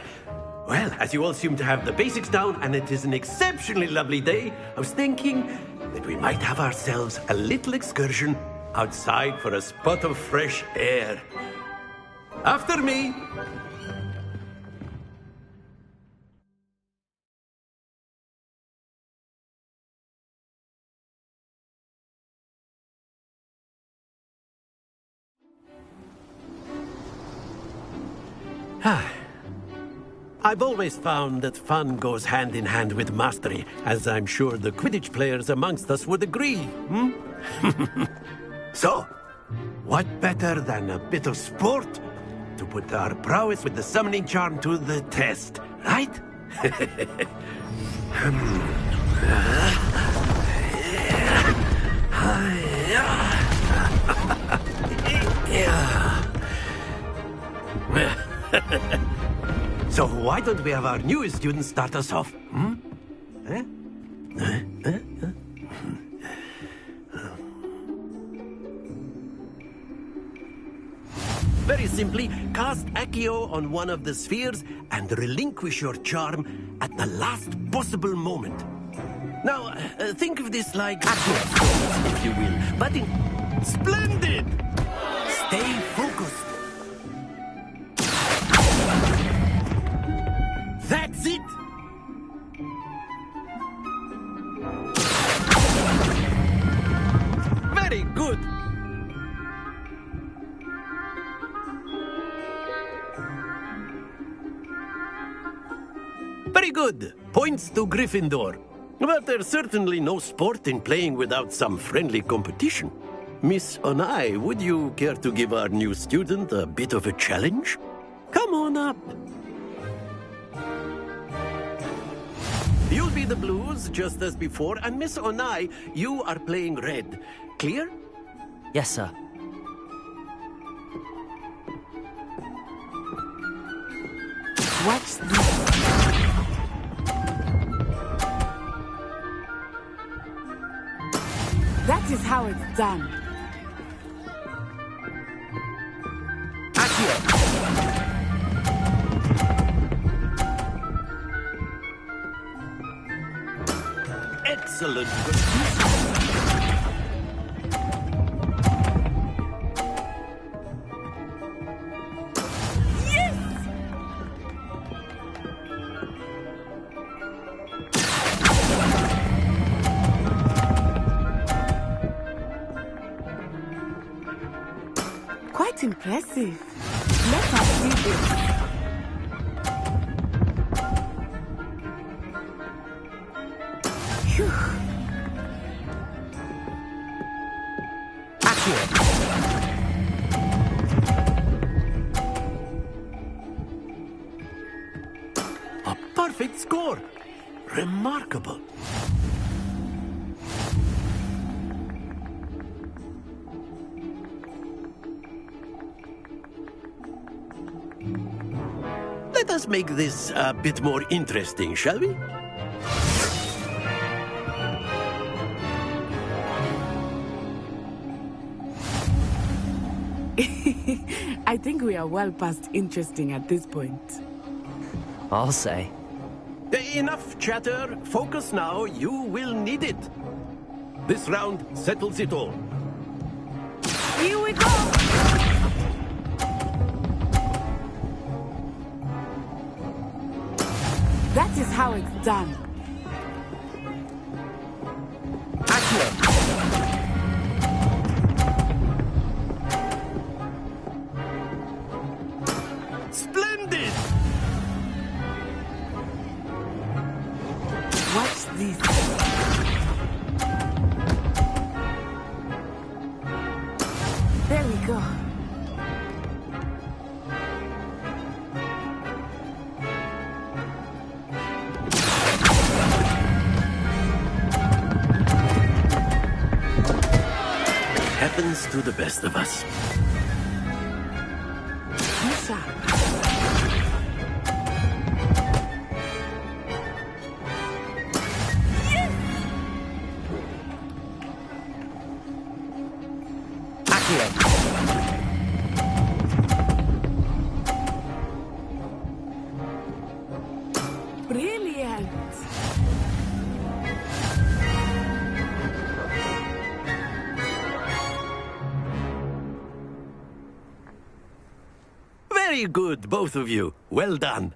Well, as you all seem to have the basics down, and it is an exceptionally lovely day, I was thinking that we might have ourselves a little excursion outside for a spot of fresh air. After me! I've always found that fun goes hand in hand with mastery, as I'm sure the Quidditch players amongst us would agree, So, what better than a bit of sport to put our prowess with the summoning charm to the test, right? So why don't we have our newest student start us off? Very simply, cast Accio on one of the spheres and relinquish your charm at the last possible moment. Now, think of this like Accio, if you will, but in splendid! Stay focused. That's it! Very good! Very good! Points to Gryffindor. But there's certainly no sport in playing without some friendly competition. Miss Onai, would you care to give our new student a bit of a challenge? Come on up. You'll be the blues, just as before, and Miss Onai, you are playing red. Clear? Yes, sir. Watch this. That is how it's done. Excellent. Quite impressive. Let us see this. Phew. A perfect score. Remarkable. Let us make this a bit more interesting, shall we? I think we are well past interesting at this point. I'll say. Enough chatter. Focus now. You will need it. This round settles it all. Here we go! That is how it's done. Splendid! Watch this. There we go. Happens to the best of us. Lisa. Very good, both of you. Well done.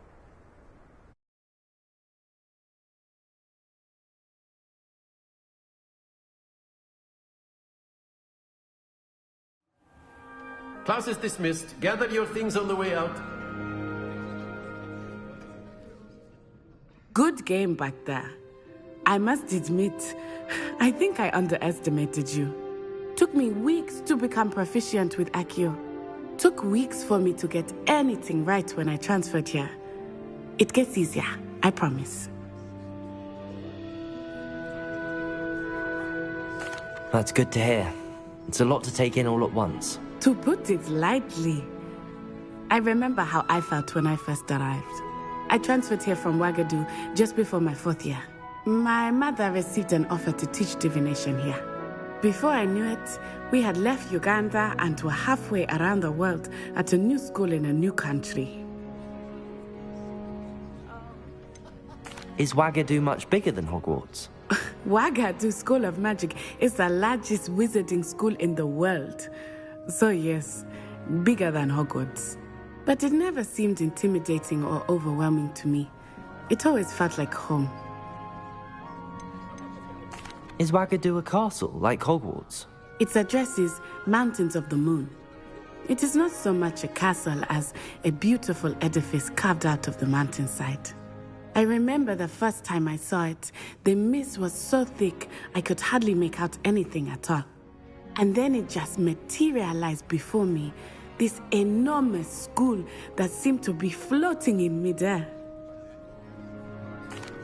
Class is dismissed. Gather your things on the way out. Good game back there. I must admit, I think I underestimated you. Took me weeks to become proficient with Accio. Took weeks for me to get anything right when I transferred here. It gets easier, I promise. That's good to hear. It's a lot to take in all at once. To put it lightly, I remember how I felt when I first arrived. I transferred here from Wagadu just before my 4th year. My mother received an offer to teach divination here. Before I knew it, we had left Uganda and were halfway around the world at a new school in a new country. Is Wagadu much bigger than Hogwarts? Wagadu School of Magic is the largest wizarding school in the world. So yes, bigger than Hogwarts. But it never seemed intimidating or overwhelming to me. It always felt like home. Is Wagadu a castle, like Hogwarts? Its address is Mountains of the Moon. It is not so much a castle as a beautiful edifice carved out of the mountainside. I remember the first time I saw it, the mist was so thick I could hardly make out anything at all. And then it just materialized before me, this enormous school that seemed to be floating in midair.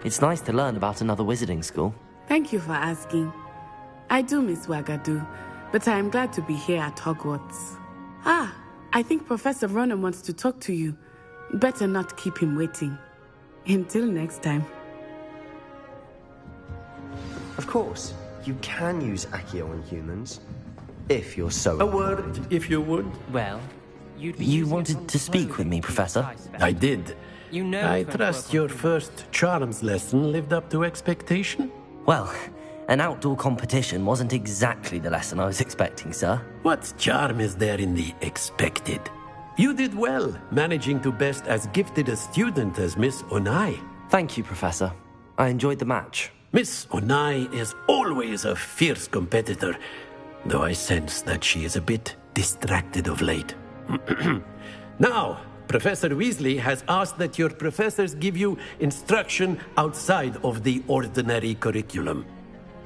It's nice to learn about another wizarding school. Thank you for asking. I do miss Wagadu, but I am glad to be here at Hogwarts. Ah, I think Professor Ronan wants to talk to you. Better not keep him waiting. Until next time. Of course, you can use Accio on humans, if you're so A word, if you would. Well, you wanted to speak with me, Professor? I did. You know, I trust your first charms lesson lived up to expectation? Well, an outdoor competition wasn't exactly the lesson I was expecting, sir. What charm is there in the expected? You did well, managing to best as gifted a student as Miss Onai. Thank you, Professor. I enjoyed the match. Miss Onai is always a fierce competitor, though I sense that she is a bit distracted of late. Now, Professor Weasley has asked that your professors give you instruction outside of the ordinary curriculum.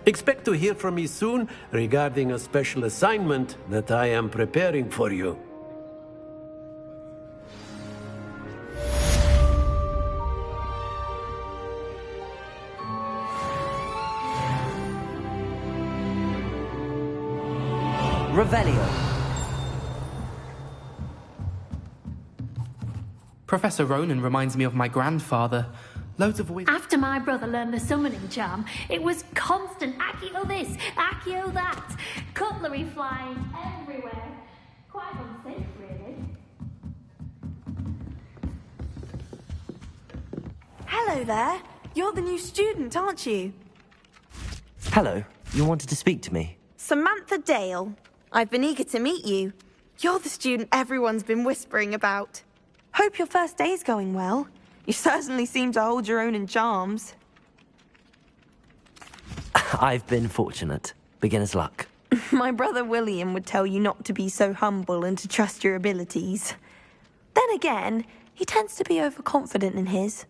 Expect to hear from me soon regarding a special assignment that I am preparing for you. Revelio. Professor Ronan reminds me of my grandfather. Loads of wisdom. After my brother learned the summoning charm, it was constant Accio this, Accio that, cutlery flying everywhere. Quite unsafe, really. Hello there. You're the new student, aren't you? Hello. You wanted to speak to me? Samantha Dale. I've been eager to meet you. You're the student everyone's been whispering about. Hope your first day's going well. You certainly seem to hold your own in charms. I've been fortunate. Beginner's luck. My brother William would tell you not to be so humble and to trust your abilities. Then again, he tends to be overconfident in his.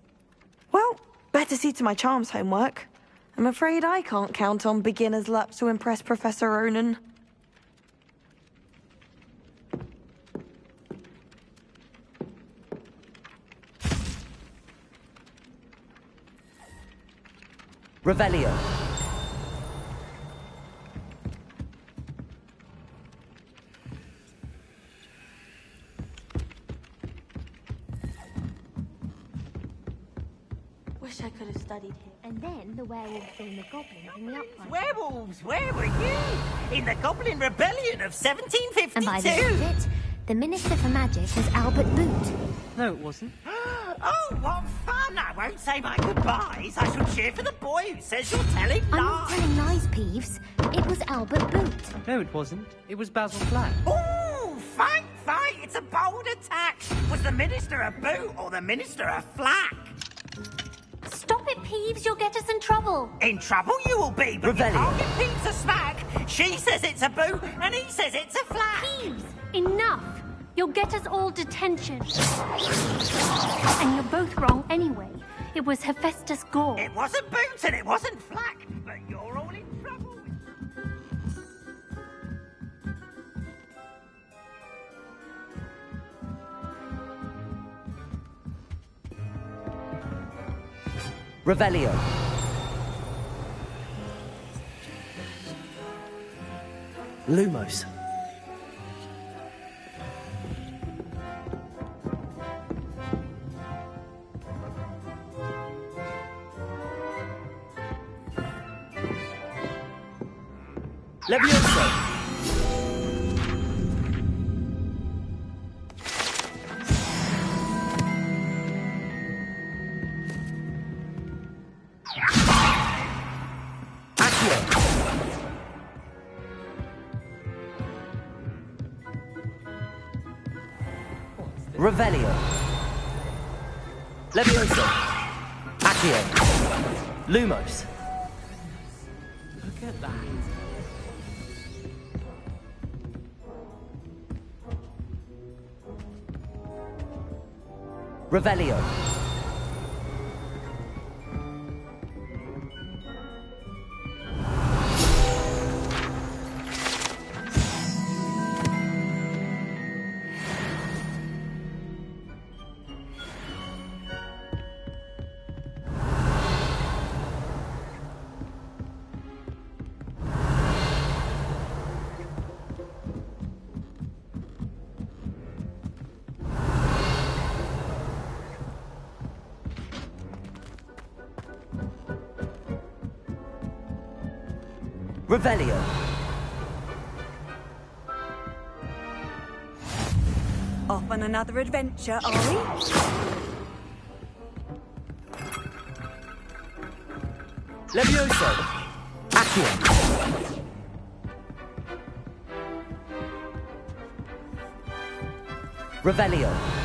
Well, better see to my charms homework. I'm afraid I can't count on beginner's luck to impress Professor Ronan. Revelio. Wish I could have studied here. And then the werewolves and the goblins in the upright. Werewolves, where were you? In the Goblin Rebellion of 1752. And by the end of it, the Minister for Magic was Albert Boot. No, it wasn't. Oh, what fun! I won't say my goodbyes. I shall cheer for the boy who says you're telling lies. I'm not telling lies, Peeves. It was Albert Boot. No, it wasn't. It was Basil Flack. Oh, fight, fight! It's a bold attack! Was the Minister a boot or the Minister a flack? Stop it, Peeves. You'll get us in trouble. In trouble you will be, but Revelio. you can't give Peeves a smack. She says it's a boot, and he says it's a flack. Peeves, enough. You'll get us all detention. And you're both wrong anyway. It was Hephaestus Gore. It wasn't boot and it wasn't flack, but you're all in trouble. Revelio. Lumos. Levioso. Revelio. Levioso. Accio. Lumos. Look at that. Revelio. Revelio. Off on another adventure, are we? Levioso. Accio. Revelio.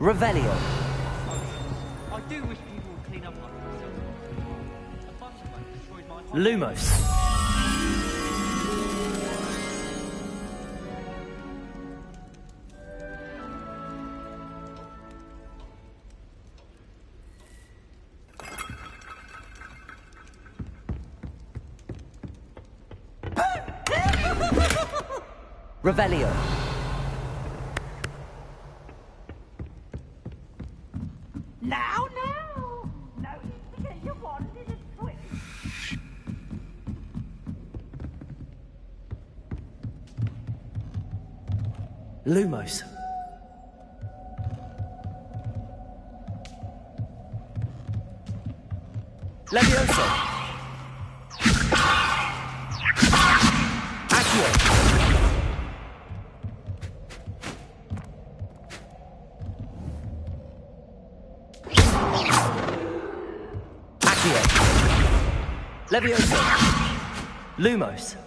Revelio. I do wish people would clean up after themselves. A bunch of them destroyed my whole... Lumos. Revelio. Now, no need to get your wand in a twist. Lumos. Levioso. Accio. Accio. Levioso. Lumos.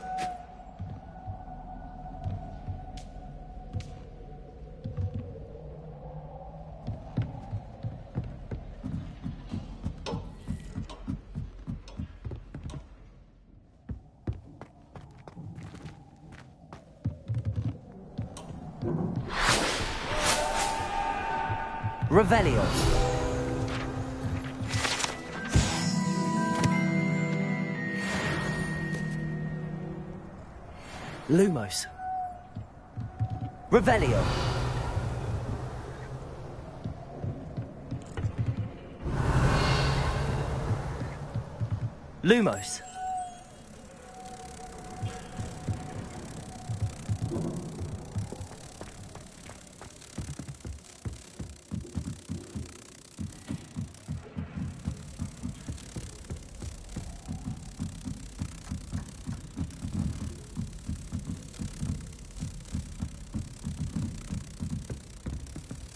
Revelio. Lumos. Revelio. Lumos.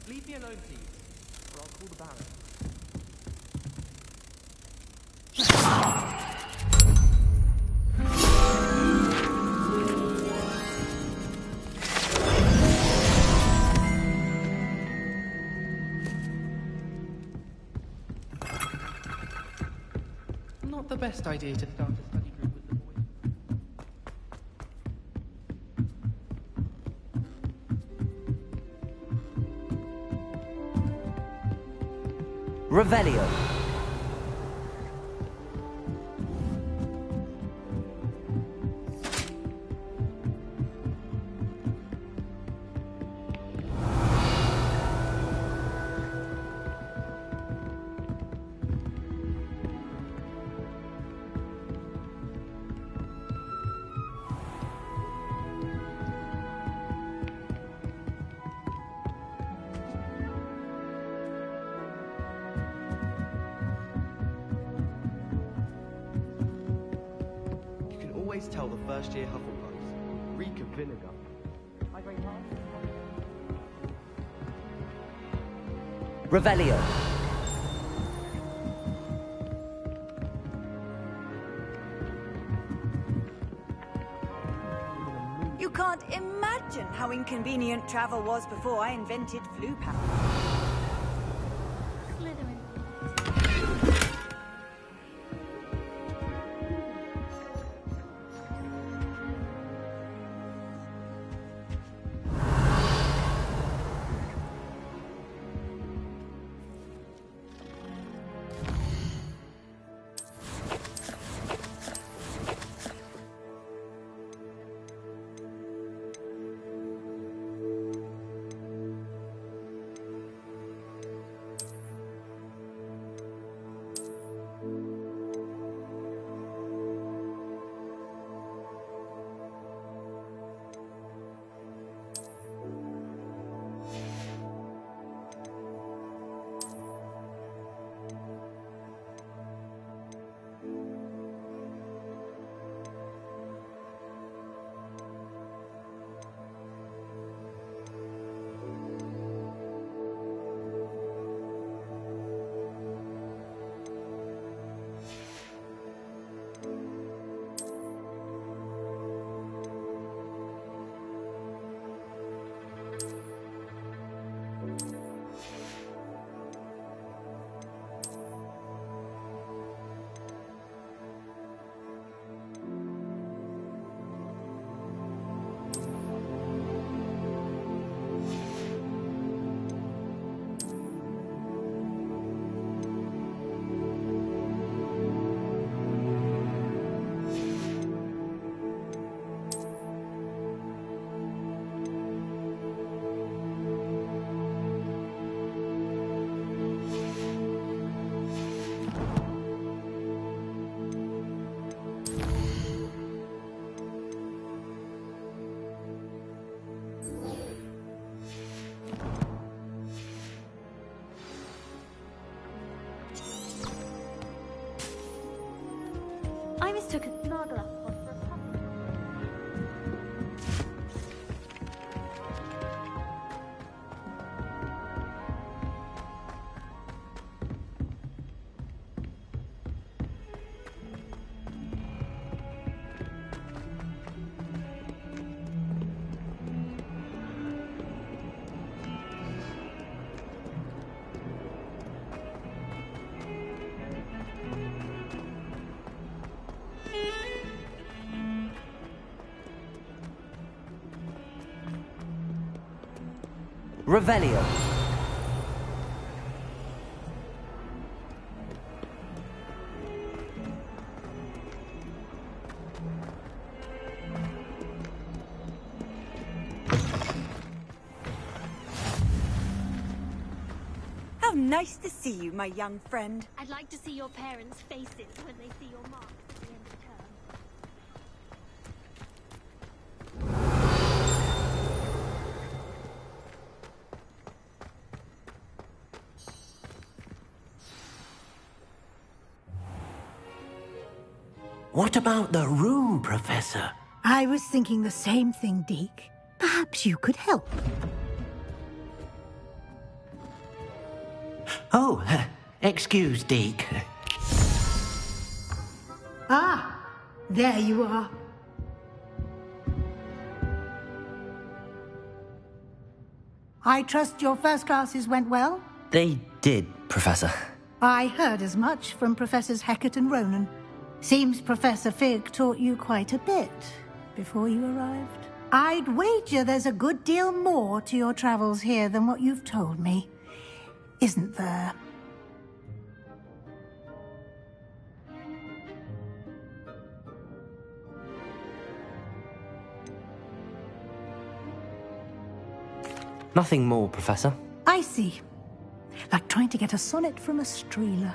Leave me alone, please, or I'll call the Baron. Not the best idea to start a study group with the boys. Revelio. Always tell the first year Hufflepuffs. Reek of vinegar. Revelio. You can't imagine how inconvenient travel was before I invented flu powder. I mistook a smuggler for a Revelio. How nice to see you, my young friend. I'd like to see your parents' faces when they see your marks at the end of term. What about the room, Professor? I was thinking the same thing, Deke. Perhaps you could help. Oh, excuse, Deke. Ah, there you are. I trust your first classes went well? They did, Professor. I heard as much from Professors Hecat and Ronan. Seems Professor Fig taught you quite a bit before you arrived. I'd wager there's a good deal more to your travels here than what you've told me. Isn't there? Nothing more, Professor. I see. Like trying to get a sonnet from a streeler.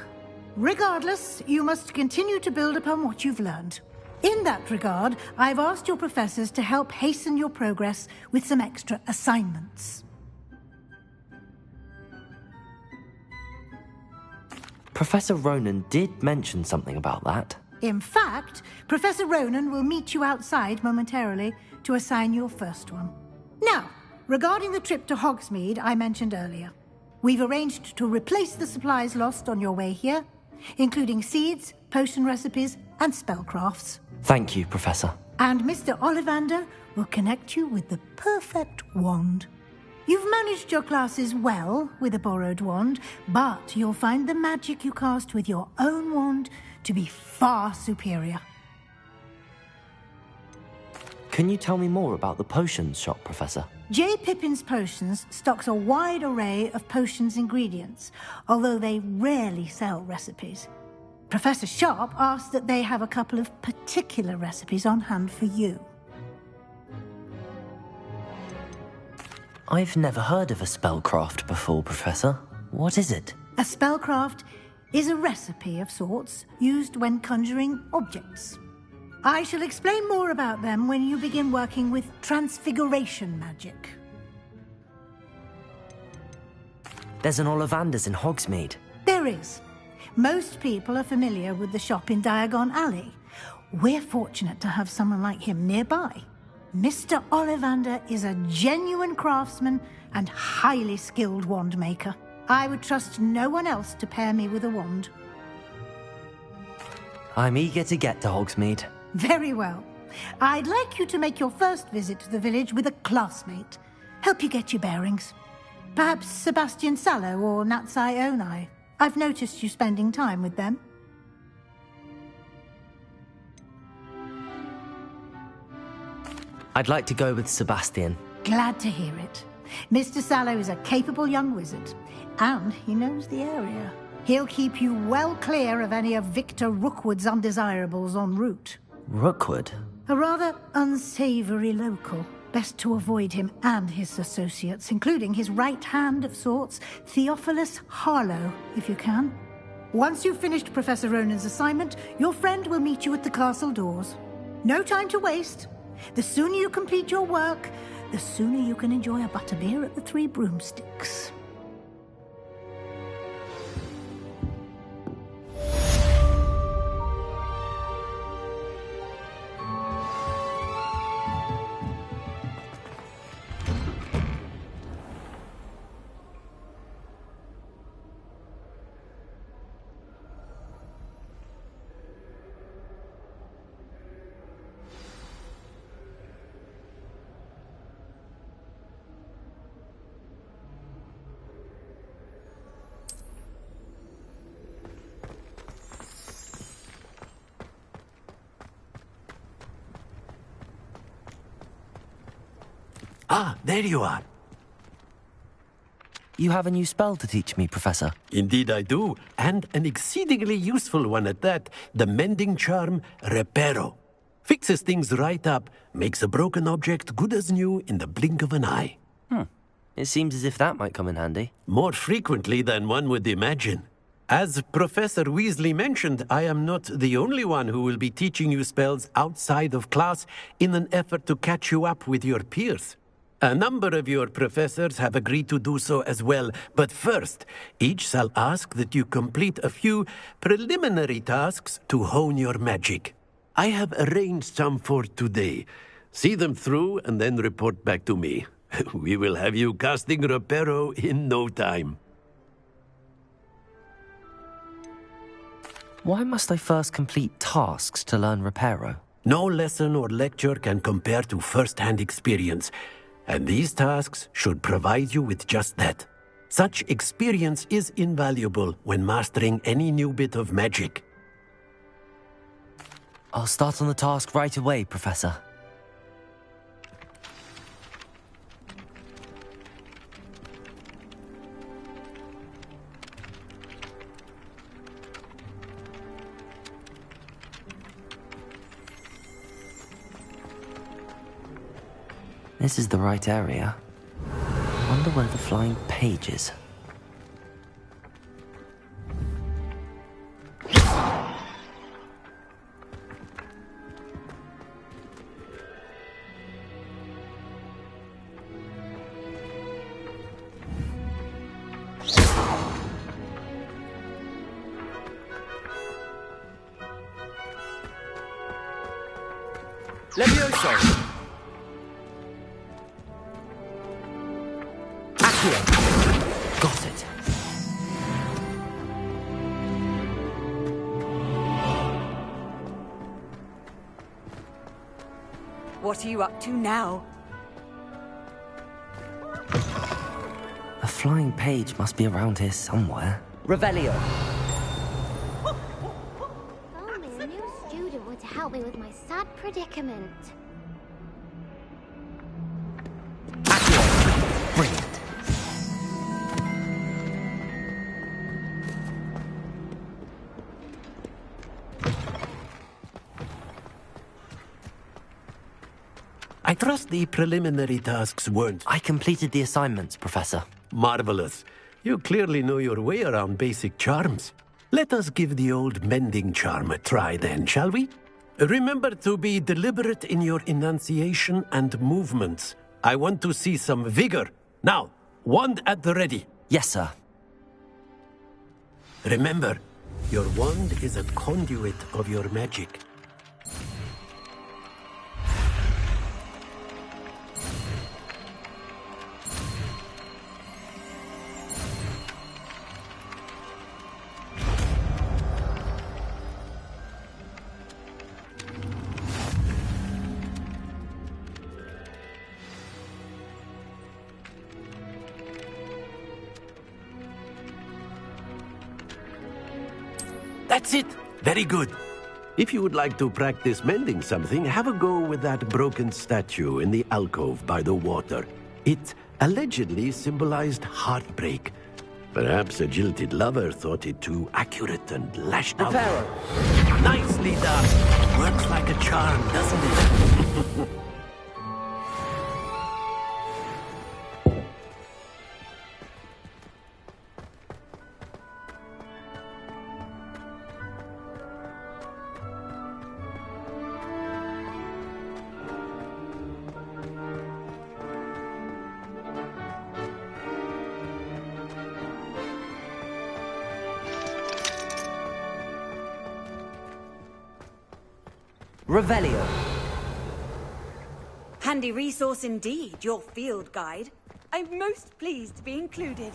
Regardless, you must continue to build upon what you've learned. In that regard, I've asked your professors to help hasten your progress with some extra assignments. Professor Ronan did mention something about that. In fact, Professor Ronan will meet you outside momentarily to assign your first one. Now, regarding the trip to Hogsmeade I mentioned earlier, we've arranged to replace the supplies lost on your way here, including seeds, potion recipes, and spellcrafts. Thank you, Professor. And Mr. Ollivander will connect you with the perfect wand. You've managed your classes well with a borrowed wand, but you'll find the magic you cast with your own wand to be far superior. Can you tell me more about the potions shop, Professor? J. Pippin's Potions stocks a wide array of potions ingredients, although they rarely sell recipes. Professor Sharp asked that they have a couple of particular recipes on hand for you. I've never heard of a spellcraft before, Professor. What is it? A spellcraft is a recipe of sorts used when conjuring objects. I shall explain more about them when you begin working with transfiguration magic. There's an Ollivander's in Hogsmeade. There is. Most people are familiar with the shop in Diagon Alley. We're fortunate to have someone like him nearby. Mr. Ollivander is a genuine craftsman and highly skilled wand maker. I would trust no one else to pair me with a wand. I'm eager to get to Hogsmeade. Very well. I'd like you to make your first visit to the village with a classmate. Help you get your bearings. Perhaps Sebastian Sallow or Natsai Onai. I've noticed you spending time with them. I'd like to go with Sebastian. Glad to hear it. Mr. Sallow is a capable young wizard, and he knows the area. He'll keep you well clear of any of Victor Rookwood's undesirables en route. Rookwood? A rather unsavory local. Best to avoid him and his associates, including his right hand of sorts, Theophilus Harlow, if you can. Once you've finished Professor Ronan's assignment, your friend will meet you at the castle doors. No time to waste. The sooner you complete your work, the sooner you can enjoy a butterbeer at the Three Broomsticks. Ah, there you are. You have a new spell to teach me, Professor. Indeed I do, and an exceedingly useful one at that. The mending charm, Reparo. Fixes things right up, makes a broken object good as new in the blink of an eye. It seems as if that might come in handy. More frequently than one would imagine. As Professor Weasley mentioned, I am not the only one who will be teaching you spells outside of class in an effort to catch you up with your peers. A number of your professors have agreed to do so as well, but first, each shall ask that you complete a few preliminary tasks to hone your magic. I have arranged some for today. See them through and then report back to me. We will have you casting Reparo in no time. Why must I first complete tasks to learn Reparo? No lesson or lecture can compare to first-hand experience, and these tasks should provide you with just that. Such experience is invaluable when mastering any new bit of magic. I'll start on the task right away, Professor. This is the right area. Wonder where the flying page is. Levioso! Got it. What are you up to now? A flying page must be around here somewhere. Revelio. Only a new student would help me with my sad predicament. Brilliant. I trust the preliminary tasks weren't... I completed the assignments, Professor. Marvelous. You clearly know your way around basic charms. Let us give the old mending charm a try then, shall we? Remember to be deliberate in your enunciation and movements. I want to see some vigor. Now, wand at the ready. Yes, sir. Remember, your wand is a conduit of your magic. That's it! Very good. If you would like to practice mending something, have a go with that broken statue in the alcove by the water. It allegedly symbolized heartbreak. Perhaps a jilted lover thought it too accurate and lashed out. Reparo. Nicely done. Works like a charm, doesn't it? Revelio. Handy resource indeed, your field guide. I'm most pleased to be included.